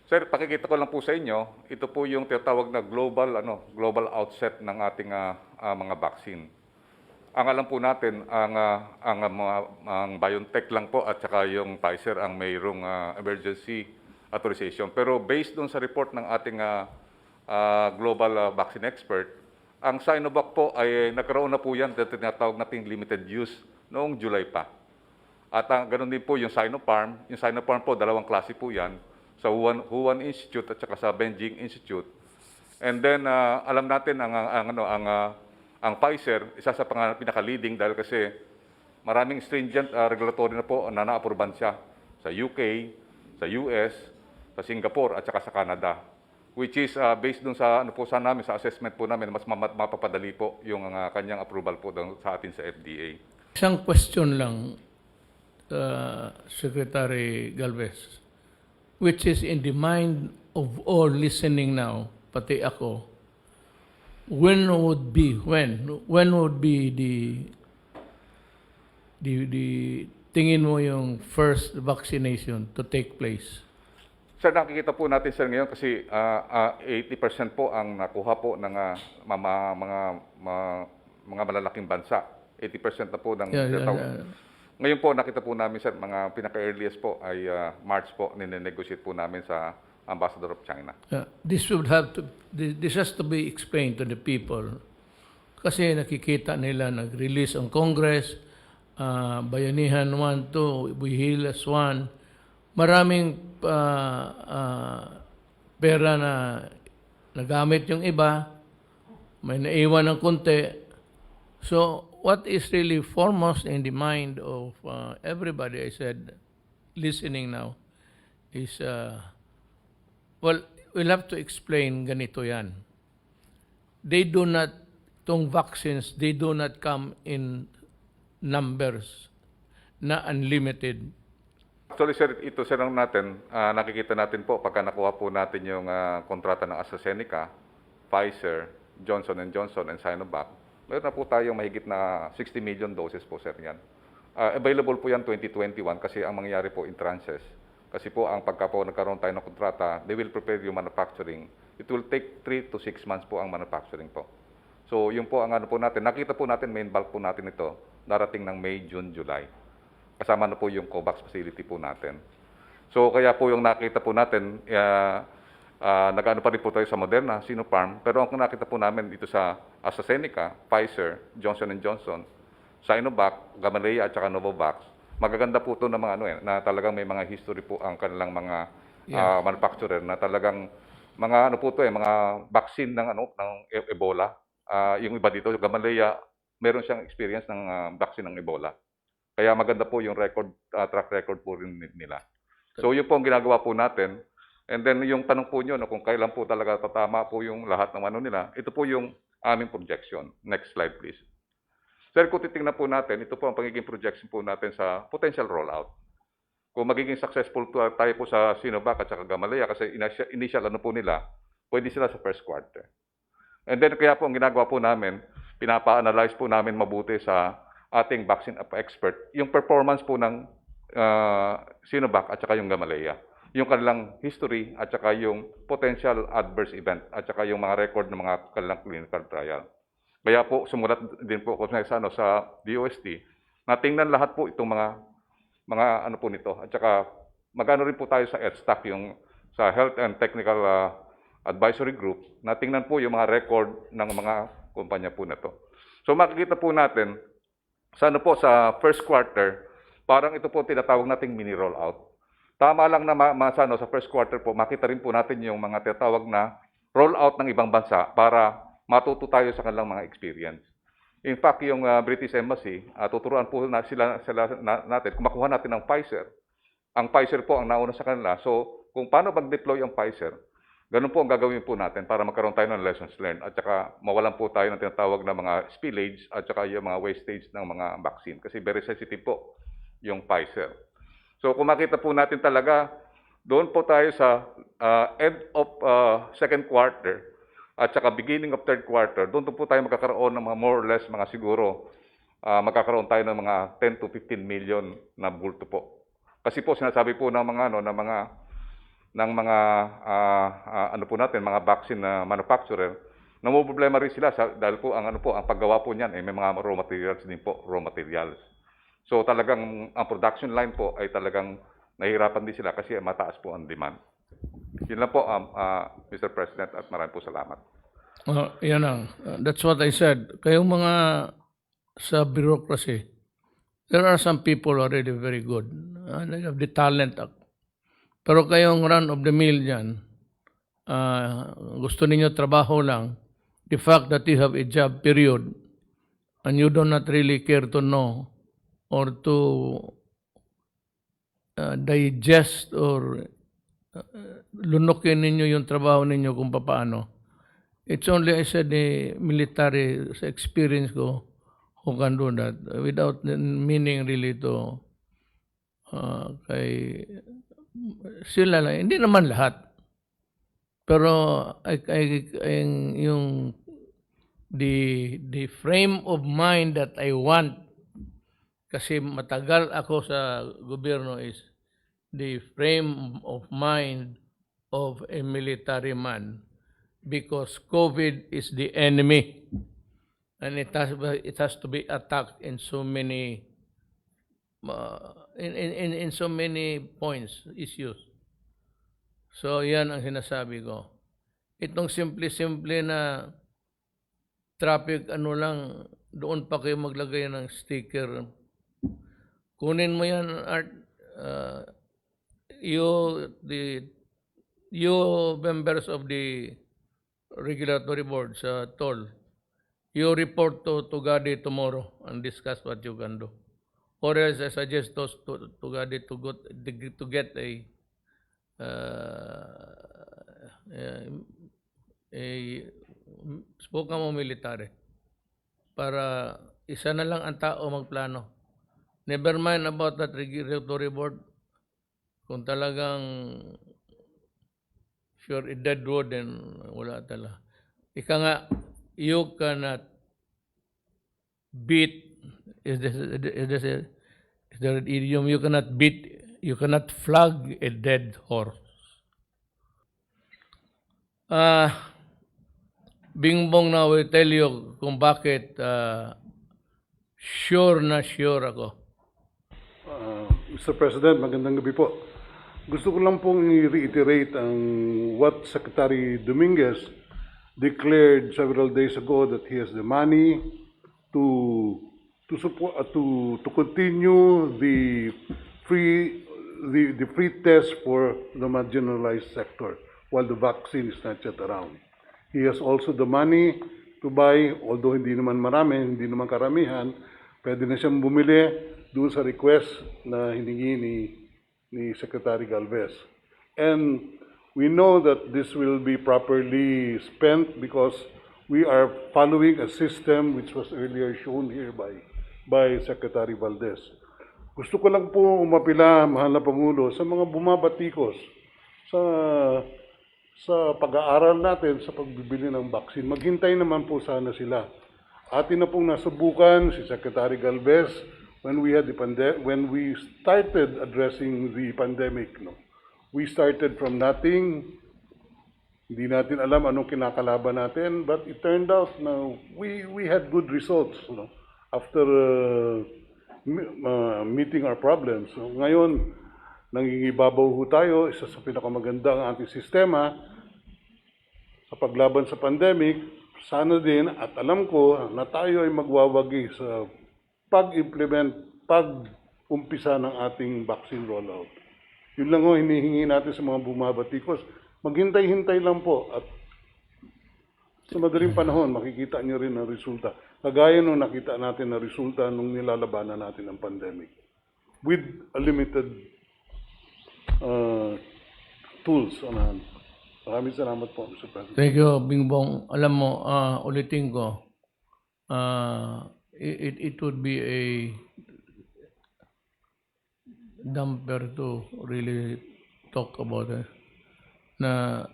Sir, pakikita ko lang po sa inyo, ito po yung tinatawag na global outset ng ating mga vaccine. Ang alam po natin, ang BioNTech lang po at saka yung Pfizer ang mayroong emergency authorization. Pero based dun sa report ng ating global vaccine expert, ang Sinovac po ay nagkaroon na po yan, tinatawag nating limited use noong July pa. At ganun din po yung Sinopharm. Yung Sinopharm po, dalawang klase po yan, sa Wuhan Institute at saka sa Beijing Institute. And then, alam natin ang Pfizer, isa sa pinaka-leading dahil kasi maraming stringent regulatory na po na na-approban siya sa UK, sa US, sa Singapore at saka sa Canada. Which is based dun sa sa assessment po namin, mas mapapadali po yung kanyang approval po sa atin sa FDA. Isang question lang, Secretary Galvez, which is in the mind of all listening now, pati ako, when would be the tingin mo yung first vaccination to take place? Sir, nakikita po natin, sir, ngayon kasi 80% po ang nakuha po ng mga malalaking bansa. 80% na po ng Ngayon po, nakita po namin, sir, mga pinaka-earliest po ay March po, nine-negotiate po namin sa Ambassador of China. This has to be explained to the people. Kasi nakikita nila, nag-release ang Congress, Bayanihan 1, 2, Buhilas 1, maraming pera na nagamit yung iba, may naiwan ng konti. So, what is really foremost in the mind of everybody, I said, listening now, is, well, we'll have to explain ganito yan. They do not, itong vaccines, they do not come in numbers na unlimited. Actually, sir, ito, sir, natin, nakikita natin po pagka nakuha po natin yung kontrata ng AstraZeneca, Pfizer, Johnson & Johnson, and Sinovac. Meron na po tayong mahigit na 60 million doses po, sir, yan. Available po yan 2021 kasi ang mangyayari po in tranches. Kasi po, ang pagka po nagkaroon tayo ng kontrata, they will prepare yung manufacturing. It will take 3 to 6 months po ang manufacturing po. So, yun po ang ano po natin. Nakita po natin, main bulk po natin ito, darating ng May, June, July. Kasama na po yung COVAX facility po natin. So, kaya po yung nakita po natin, nag-ano pa rin po tayo sa Moderna, Sinopharm, pero ang nakita po namin dito sa AstraZeneca, Pfizer, Johnson & Johnson, Sinovac, Gamaleya at saka Novavax, magaganda po ito na mga na talagang may mga history po ang kanilang mga manufacturer na talagang mga mga vaccine ng ng Ebola. Yung iba dito, Gamaleya, meron siyang experience ng vaccine ng Ebola. Kaya maganda po yung track record po rin nila. So yun po ang ginagawa po natin. And then yung tanong po nyo, kung kailan po talaga tatama po yung lahat ng nila, ito po yung aming projection. Next slide, please. Sir, kung titingnan po natin, ito po ang pagiging projection po natin sa potential rollout. Kung magiging successful tayo po sa Sinovac at saka Gamaleya, kasi initial po nila, pwede sila sa first quarter. And then kaya po ang ginagawa po namin, pinapa-analyze po namin mabuti sa ating vaccine expert yung performance po ng Sinovac at saka yung Gamaleya. Yung kanilang history at saka yung potential adverse event at saka yung mga record ng mga kanilang clinical trial. Kaya po sumulat din po ako sa DOST na tingnan lahat po itong mga ano po nito at saka magano rin po tayo sa EDSTAC, yung sa Health and Technical Advisory Group, na tingnan po yung mga record ng mga kumpanya po na to. So makikita po natin sana po sa first quarter, parang ito po tinatawag nating mini rollout. Tama lang na sa first quarter po, makita rin po natin yung mga tinatawag na rollout ng ibang bansa para matuto tayo sa kanilang mga experience. In fact, yung British Embassy, tuturuan po natin kung makuha natin ng Pfizer. Ang Pfizer po ang nauna sa kanila. So, kung paano mag-deploy ang Pfizer, ganun po ang gagawin po natin para magkaroon tayo ng lessons learned at saka mawalan po tayo ng tinatawag na mga spillage at saka yung mga wastage ng mga vaccine. Kasi very sensitive po yung Pfizer. So, kung makita po natin talaga, doon po tayo sa end of second quarter, at saka beginning of third quarter, doon po tayo magkakaroon ng mga more or less mga siguro, magkakaroon tayo ng mga 10 to 15 million na bulto po. Kasi po sinasabi po ng mga ano po natin, mga vaccine na manufacturer, na mo problema rin sila dahil po ang paggawa po niyan may mga raw materials din po, raw materials. So talagang ang production line po ay talagang nahihirapan din sila kasi mataas po ang demand. Yun lang po, Mr. President, at maraming po salamat. Yan lang. That's what I said. Kayong mga sa bureaucracy, there are some people already very good. They have the talent. Pero kayong run of the mill dyan, gusto ninyo trabaho lang, the fact that you have a job period, and you do not really care to know or to digest or lunukin ninyo yung trabaho ninyo kung paano. It's only, I said, the military sa experience ko who can do that without meaning really to kay sila lang. Hindi naman lahat. Pero yung the frame of mind that I want, kasi matagal ako sa gobyerno, is the frame of mind of a military man, because COVID is the enemy and it has to be attacked in so many in so many points, issues. So yan ang sinasabi ko. Itong simple na traffic lang, doon pa kayo maglagay ng sticker. Kunin mo yan, Art. You members of the regulatory board sa toll, you report to Gadi tomorrow and discuss what you can do. Or else I suggest those to Gadi to get a spoken mo military para isa na lang ang tao magplano. Never mind about that regulatory board. Kung talagang sure dead wood, then wala talaga. Ika nga, you cannot beat, is there an idiom? You cannot flog a dead horse. Bingbong na will tell you kung bakit sure ako. Mr. President, magandang gabi po. Gusto ko lang pong i-reiterate ang what Secretary Dominguez declared several days ago, that he has the money to support to continue the free test for the marginalized sector while the vaccine is not yet around. He has also the money to buy, although hindi naman marami, hindi naman karamihan, pwede na siyang bumili doon sa request na hiningi ni Secretary Galvez. And we know that this will be properly spent because we are following a system which was earlier shown here by Secretary Valdez. Gusto ko lang po umapila, mahal na Pangulo, sa mga bumabatikos sa pag-aaral natin sa pagbibili ng vaccine. Maghintay naman po sana sila. Atin na pong nasubukan si Secretary Galvez when we started addressing the pandemic. No? We started from nothing. Hindi natin alam anong kinakalaban natin, but it turned out na we had good results, you know, after meeting our problems. So, ngayon, nangingibabaw ho tayo, isa sa pinakamagandang ating sistema sa paglaban sa pandemic. Sana din, at alam ko na tayo ay magwawagi sa pag-umpisa ng ating vaccine rollout. Yun lang ho, hinihingi natin sa mga bumabatikos. Maghintay-hintay lang po at sa madaling panahon, makikita nyo rin ang resulta. Kagaya nung nakita natin na resulta nung nilalabanan natin ang pandemic. With a limited tools on hand. Maraming salamat po, Mr. President. Thank you, Bingbong. Alam mo, ulitin ko, it would be a damper to really talk about it. Na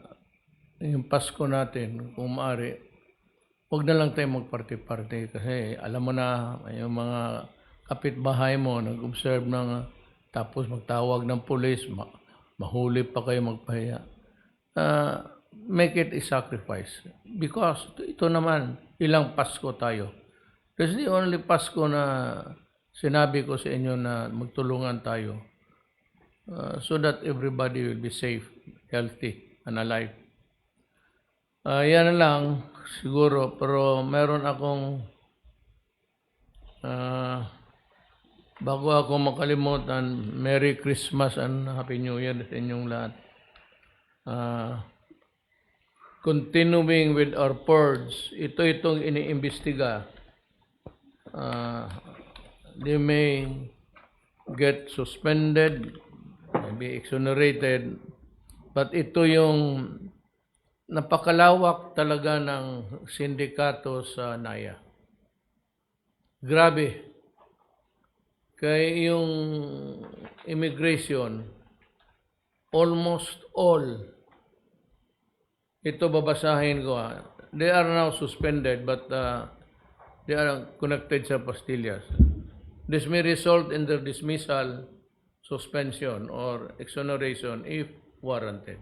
yung Pasko natin, kung maaari, huwag na lang tayo magparty-party kasi alam mo na, yung mga kapitbahay mo nag-observe ng tapos magtawag ng pulis, mahuli pa kayo magpahiya. Make it a sacrifice because ito naman, ilang Pasko tayo. This is the only Pasko na sinabi ko sa inyo na magtulungan tayo so that everybody will be safe, healthy, and alive. Yan lang siguro, pero meron akong bago ako makalimutan, Merry Christmas and Happy New Year sa inyong lahat. Continuing with our purge, itong iniimbestiga. They may get suspended, maybe exonerated, but ito yung napakalawak talaga ng sindikato sa NAYA. Grabe. Kaya yung immigration, almost all, ito babasahin ko. They are now suspended but they are connected sa pastillas. This may result in their dismissal, suspension, or exoneration if warranted.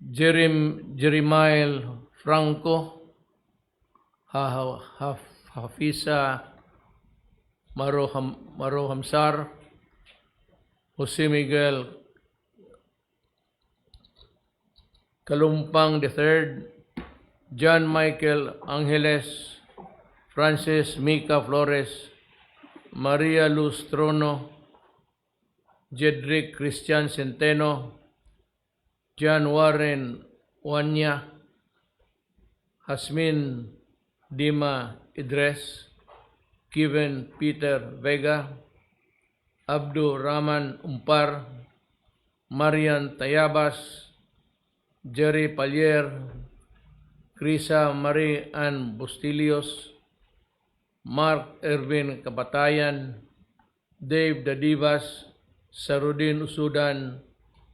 Jeremiah Franco, Hafisa Marohamsar, Jose Miguel Kalumpang III, John Michael Angeles, Francis Mika Flores, Maria Luz Trono, Jedrick Christian Centeno, John Warren Wanya, Hasmin Dima Idres, Kevin Peter Vega, Abdu Rahman Umpar, Marian Tayabas, Jerry Palier, Crisa Marie Ann Bustillos, Mark Ervin Kapatayan, Dave Dadivas, Sarudin Usudan,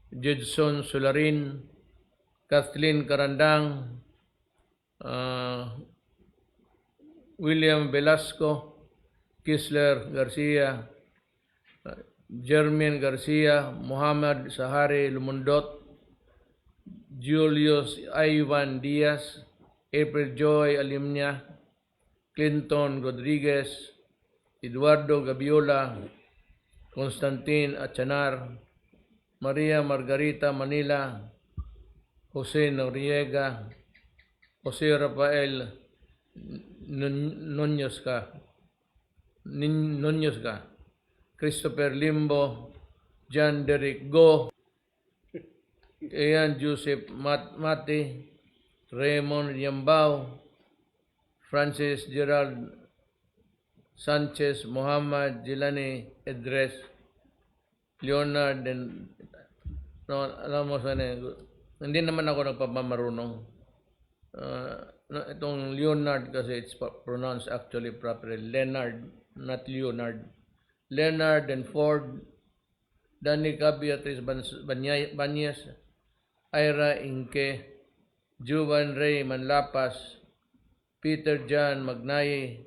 Jedson Sularin, Kathleen Karandang, William Velasco, Kisler Garcia, Jermaine Garcia, Muhammad Sahari Lumundot, Julius Ivan Diaz, April Joy Alimnia, Clinton Rodriguez, Eduardo Gabiola, Constantine Achanar, Maria Margarita Manila, Jose Noriega, Jose Rafael Nunezca, Christopher Limbo, John Derek Go, Ian Joseph Mati, Raymond Yambao, Francis Gerald Sanchez, Muhammad Jilani Edres, Leonard, and alam mo sana, hindi naman ako nagpapamarunong. Itong Leonard kasi it's pronounced actually properly Leonard, not Leonard. Leonard and Ford, Danica Beatriz Banyes, Ira Inque, Juan Ray Manlapas, Peter John Magnaye,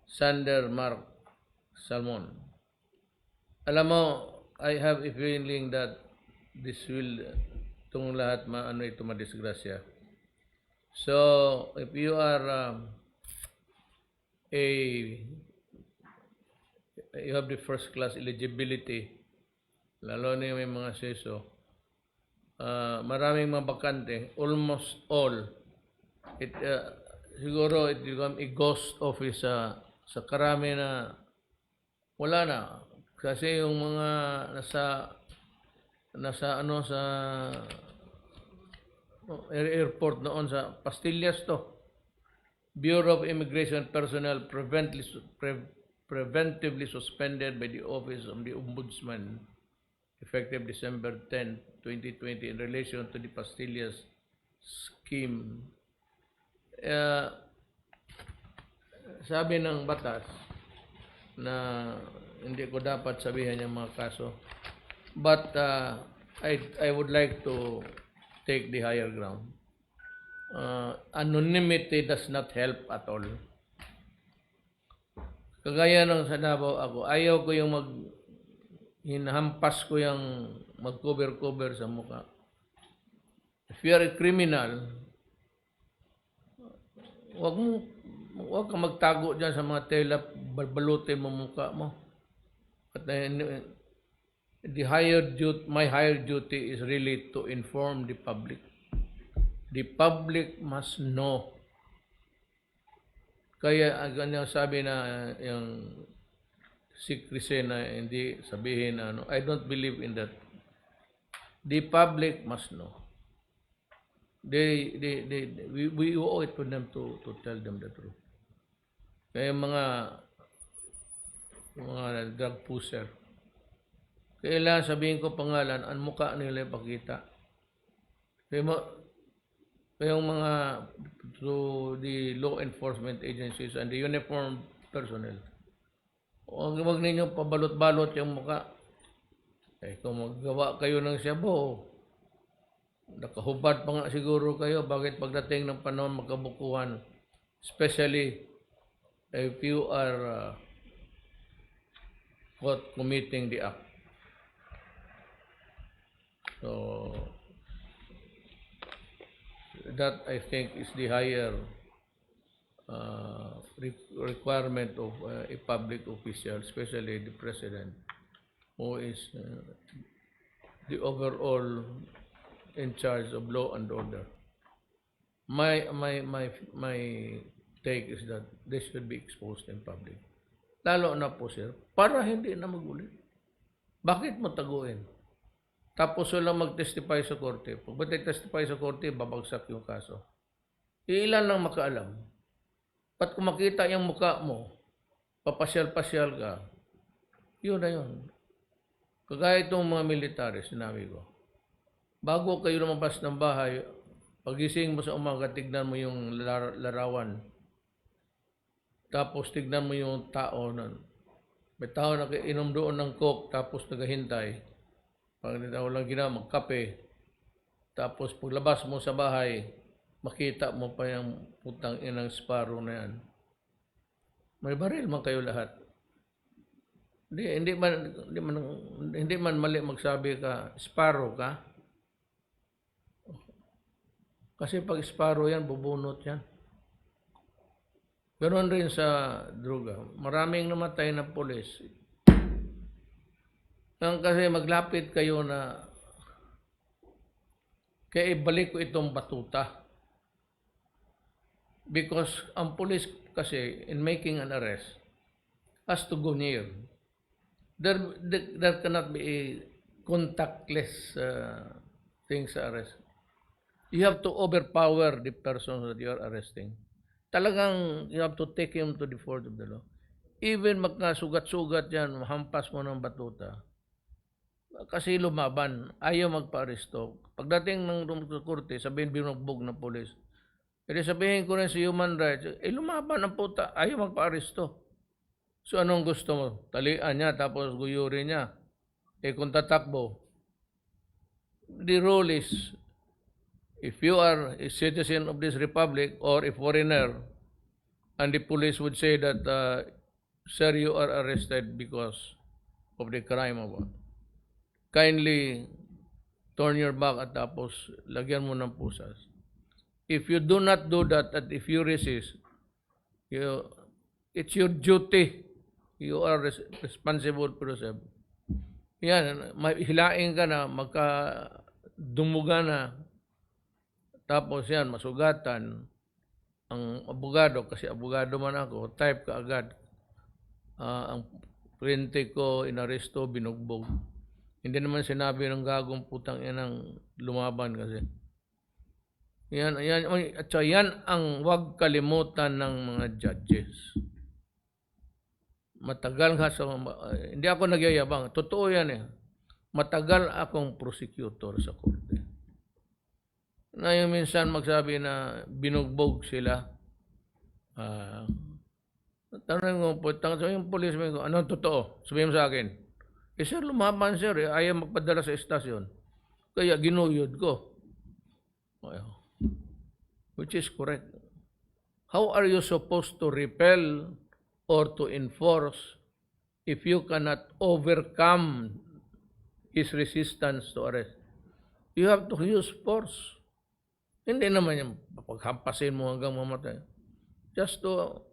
Sander Mark Salmon. Alam mo, I have a feeling that this will, itong lahat ito madisgrasya. So, if you are you have the first class eligibility, lalo na yung may mga seso, maraming mga bakante, almost all, siguro it become a ghost office sa karami na wala na. Kasi yung mga nasa airport noon sa Pastillas to, Bureau of Immigration Personnel preventively suspended by the Office of the Ombudsman effective December 10, 2020 in relation to the Pastillas scheme. Sabi ng batas na hindi ko dapat sabihin yung mga kaso. But I would like to take the higher ground. Anonymity does not help at all. Kagaya ng sa Davao ako, ayaw ko yung hinahampas ko yung mag-cover-cover sa mukha. If you are a criminal, wag kang magtago dyan sa mga tela, balutin mo mukha mo. At my higher duty is really to inform the public. The public must know. Kaya ganyan sabi na yung secrecy na hindi sabihin ano, I don't believe in that. The public must know. We owe it to them to tell them the truth. Kaya mga drug pusher, kailangan sabihin ko pangalan, ang mukha nila ipakita. Kaya yung mga to the law enforcement agencies and the uniformed personnel, huwag ninyo pabalot-balot yung mukha. Kung maggawa kayo ng shabu, nakahubad pa nga siguro kayo, bakit pagdating ng panahon magkabukuhan, especially if you are caught committing the act. So, that I think is the higher requirement of a public official, especially the president, who is the overall in charge of law and order. My take is that this should be exposed in public. Lalo na po, sir, para hindi na magulit. Bakit mo taguin? Tapos sila mag-testify sa korte. Pag mag-testify sa korte, babagsak yung kaso. Ilan lang makaalam. Pat kung makita yung mukha mo, papasyal-pasyal ka, yun na yun. Kagaya itong mga military, sinabi ko. Bago kayo lumabas ng bahay, pagising mo sa umaga, tignan mo yung larawan. Tapos tignan mo yung tao. May tao na inom doon ng coke, tapos naghahintay. Pag walang ginawa, magkape. Tapos paglabas mo sa bahay, makita mo pa yung putang inang Sparrow na yan. May baril man kayo lahat. Hindi man mali magsabi ka, Sparrow ka. Kasi pag Sparrow yan, bubunot yan. Ganoon rin sa droga. Maraming namatay na pulis. Kasi maglapit kayo na kaya ibalik ko itong batuta. Because ang police kasi in making an arrest has to go near. There cannot be a contactless thing sa arrest. You have to overpower the person that you are arresting. Talagang you have to take him to the fort of the law. Even magkasugat-sugat yan, hampas mo ng batuta. Kasi lumaban, ayaw magpa-aresto. Pagdating ng korte, sabihin binugbog ng polis. Pero sabihin ko rin sa human rights, lumaban ang puta, ayaw magpa-aresto. So anong gusto mo? Talian niya, tapos guyurin niya. Kung tatakbo, the rule is If you are a citizen of this republic or a foreigner, and the police would say that, sir, you are arrested because of the crime of, kindly turn your back at tapos lagyan mo ng pusas. If you do not do that, at if you resist, it's your duty. You are responsible for yourself. Yan, hilain ka na, dumuga na, tapos yan, masugatan. Ang abogado, kasi abogado man ako, type ka agad. Ang printe ko, inaresto, binugbog. Hindi naman sinabi ng gagong putang yan lumaban kasi. At yan ang wag kalimutan ng mga judges. Matagal nga hindi ako nagyayabang. Totoo yan eh. Matagal akong prosecutor sa korte. Na yung minsan magsabi na binugbog sila. Tanong mo, yung police ko, ano totoo? Sabihin mo sa akin. Sir, lumaban sir. Ayaw magpadala sa estasyon. Kaya ginuyod ko. Which is correct. How are you supposed to repel or to enforce if you cannot overcome his resistance to arrest? You have to use force. Hindi naman yung paghampasin mo hanggang mamatay. Just to,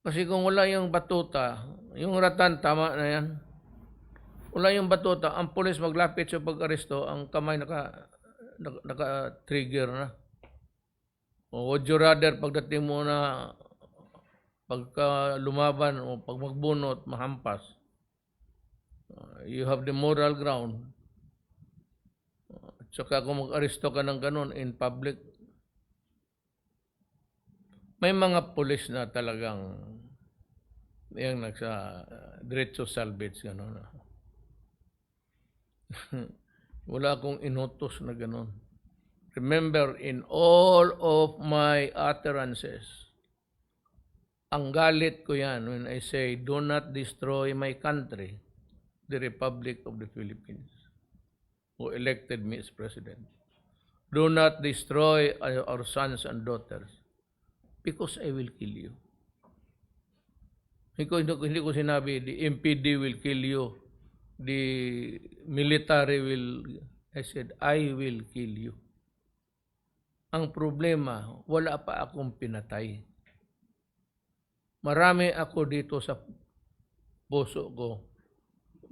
kasi kung wala yung batuta, yung ratan, tama na yan. Wala yung batuta, ang pulis maglapit sa pag-aresto, ang kamay naka-trigger na. O would you rather pagdating mo na pagka lumaban o pag magbunot, mahampas. You have the moral ground. Saka kung mag-aresto ka ng ganun in public, may mga pulis na talagang yung diretso salvage gano'n. Wala akong inutos na gano'n. Remember, in all of my utterances, ang galit ko yan when I say, do not destroy my country, the Republic of the Philippines, who elected me as president. Do not destroy our sons and daughters, because I will kill you. Hindi ko sinabi, the MPD will kill you, the military will, I said, I will kill you. Ang problema, wala pa akong pinatay. Marami ako dito sa puso ko.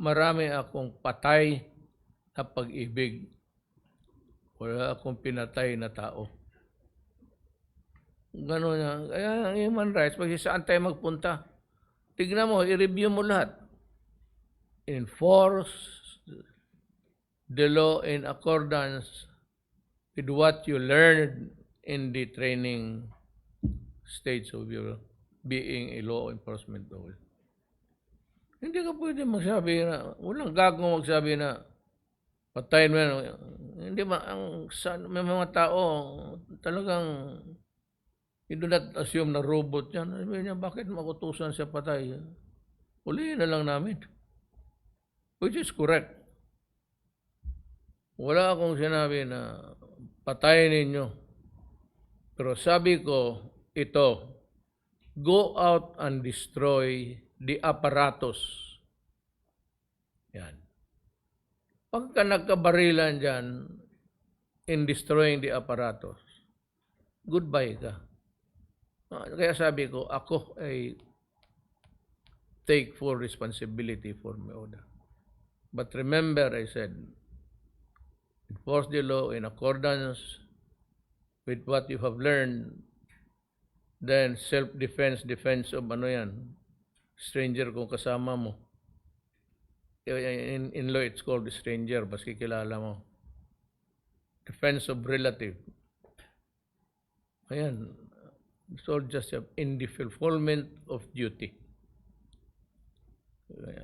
Marami akong patay na pag-ibig. Wala akong pinatay na tao. Gano'n yan. Kaya ang human rights, pag saan tayo magpunta, tignan mo, i-review mo lahat. Enforce the law in accordance with what you learned in the training stage of your being a law enforcement officer. Hindi ka pwede magsabi na, walang gagawin magsabi na, patayin mo yan. Hindi ba, may mga tao, talagang, you do not assume na robot yan. Sabi niya, bakit makutusan siya patay? Ulihin na lang namin. Which is correct. Wala akong sinabi na, patayin ninyo. Pero sabi ko, ito, go out and destroy the apparatus. Yan. Pagka nagkabarilan dyan, in destroying the apparatus, goodbye ka. Kaya sabi ko, ako ay take full responsibility for my order. But remember, I said, enforce the law in accordance with what you have learned. Then self-defense, defense of stranger kung kasama mo. In law, it's called stranger, baski kilala mo. Defense of relative. Ayan. It's all just in the fulfillment of duty.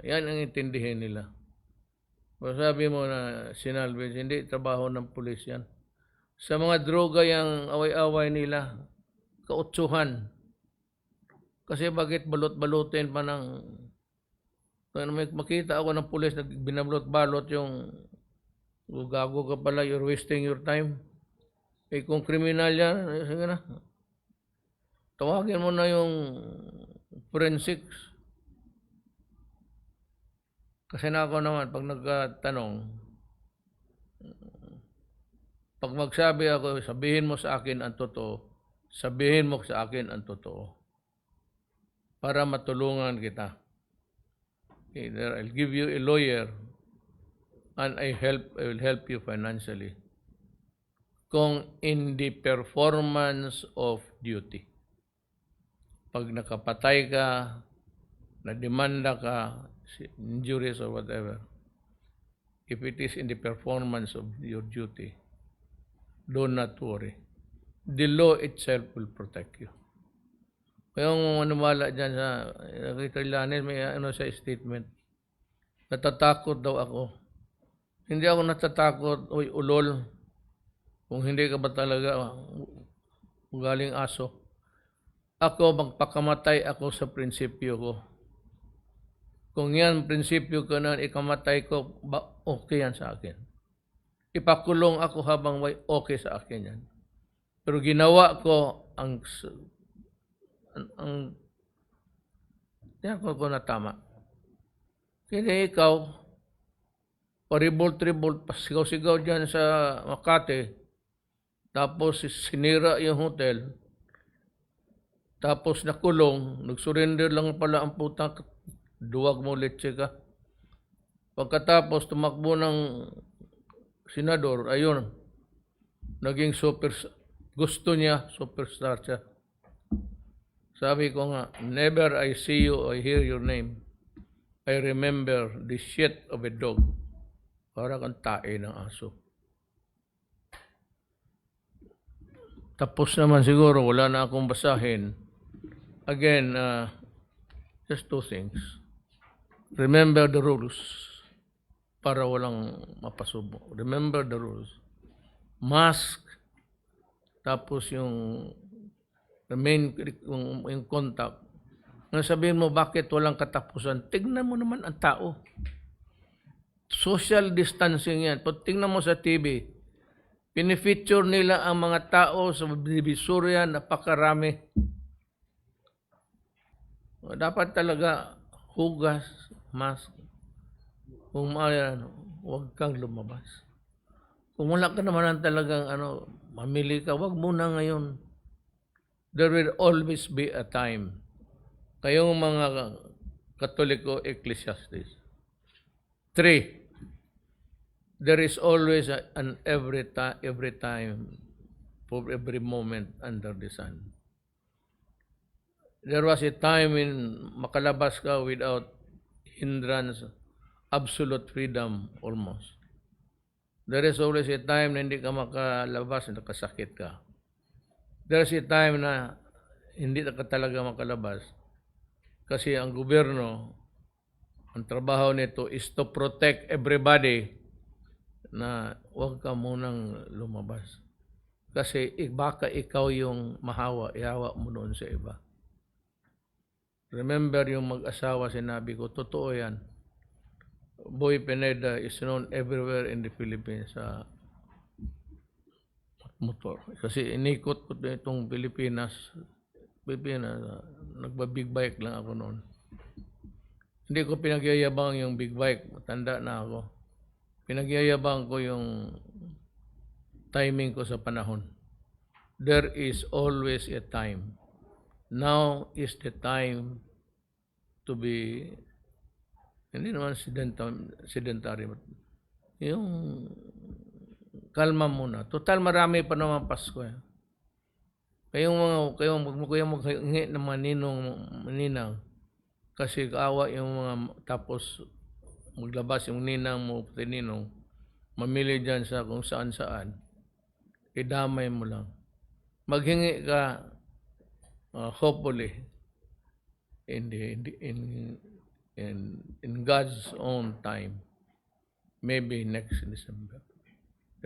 Yan ang intindihin nila. Kung sabi mo na sinalvage, hindi trabaho ng pulis yan. Sa mga droga yung away-away nila, kautsuhan. Kasi bakit balot-balutin pa ng... Makita ako ng pulis na binabalot-balot yung gago ka pala, you're wasting your time. Eh kung kriminal yan, sige na. Tawagin mo na yung forensics. Kasi na ako naman, pag nagtanong, pag magsabi ako, sabihin mo sa akin ang totoo, sabihin mo sa akin ang totoo. Para matulungan kita. Either I'll give you a lawyer and I will help you financially. Kung in the performance of duty. Pag nakapatay ka, na-demanda ka, injuries or whatever, if it is in the performance of your duty, do not worry. The law itself will protect you. Kaya kung maniwala dyan sa Secretaries, may sa statement, natatakot daw ako. Hindi ako natatakot, oy ulol, kung hindi ka ba talaga galing aso. Ako, magpakamatay ako sa prinsipyo ko. Kung yan, prinsipyo ko na ikamatay ko, okay yan sa akin. Ipakulong ako habang may okay sa akin yan. Pero ginawa ko yan ko na tama. Kaya ikaw, paribol-tribol, pasigaw-sigaw dyan sa Makati, tapos sinira yung hotel, tapos nakulong, nag-surrender lang pala ang putang, duwag mo letse ka. Pagkatapos tumakbo ng senador, ayun, naging gusto niya, superstar siya. Sabi ko nga, never I see you or hear your name, I remember the shit of a dog. Para kang tae ng aso. Tapos naman siguro, wala na akong basahin. Again, just two things. Remember the rules para walang mapasubo. Remember the rules. Mask, tapos yung yung contact. Nang sabihin mo, bakit walang katapusan? Tignan mo naman ang tao. Social distancing yan. Pag tingnan mo sa TV, pinifeature nila ang mga tao sa divisoria, napakarami. Dapat talaga hugas, mask. Kung huwag kang lumabas. Kung wala ka naman talagang mamili ka, huwag muna ngayon. There will always be a time. Kayong mga Katoliko Ecclesiastes. 3. There is always an every time, for every moment under the sun. There was a time when makalabas ka without hindrance, absolute freedom almost. There is always a time na hindi ka makalabas, nakasakit ka. There's a time na hindi ka talaga makalabas kasi ang gobyerno, ang trabaho nito is to protect everybody na huwag ka munang lumabas. Kasi baka ikaw yung mahawa, ihawa mo noon sa iba. Remember yung mag-asawa, sinabi ko, totoo yan. Boy Pineda is known everywhere in the Philippines sa motor. Kasi inikot ko itong Pilipinas, nagba-big bike lang ako noon. Hindi ko pinagyayabang yung big bike, matanda na ako. Pinagyayabang ko yung timing ko sa panahon. There is always a time. Now is the time to be, hindi naman sedentary, yung kalma muna. Total marami pa naman Pasko. Kayong maghingi ng maninang kasi kaawa yung mga tapos maglabas yung ninang mo, ninong, mamili dyan sa kung saan-saan. Idamay mo lang. Maghingi ka, hopefully, in God's own time, maybe next December.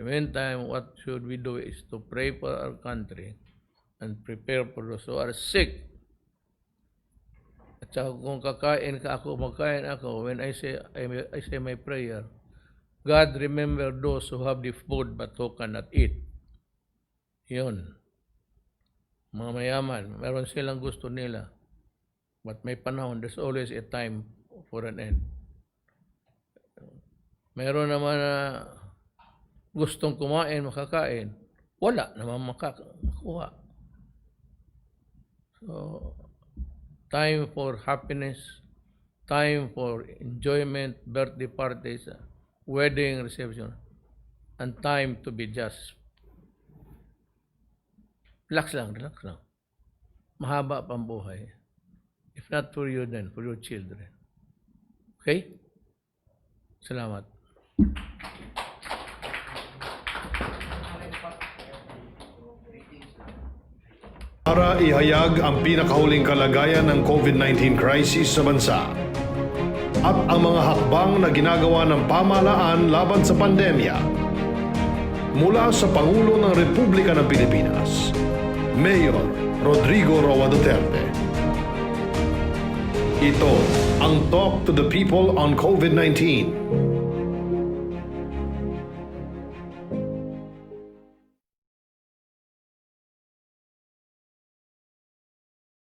In the meantime, what should we do is to pray for our country and prepare for those who are sick. At saka kung kakain ka ako, magkain ako, when I say my prayer, God remember those who have the food but who cannot eat. Yun. Mga mayaman, meron silang gusto nila. But may panahon, there's always a time for an end. Meron naman na gustong kumain, makakain. Wala naman makakuha. So, time for happiness, time for enjoyment, birthday parties, wedding reception, and time to be just. Relax lang, relax lang. Mahaba pang buhay. If not for you, then for your children. Okay? Salamat. Para ihayag ang pinakahuling kalagayan ng COVID-19 crisis sa bansa at ang mga hakbang na ginagawa ng pamahalaan laban sa pandemya. Mula sa Pangulo ng Republika ng Pilipinas, Mayor Rodrigo Duterte. Ito ang Talk to the People on COVID-19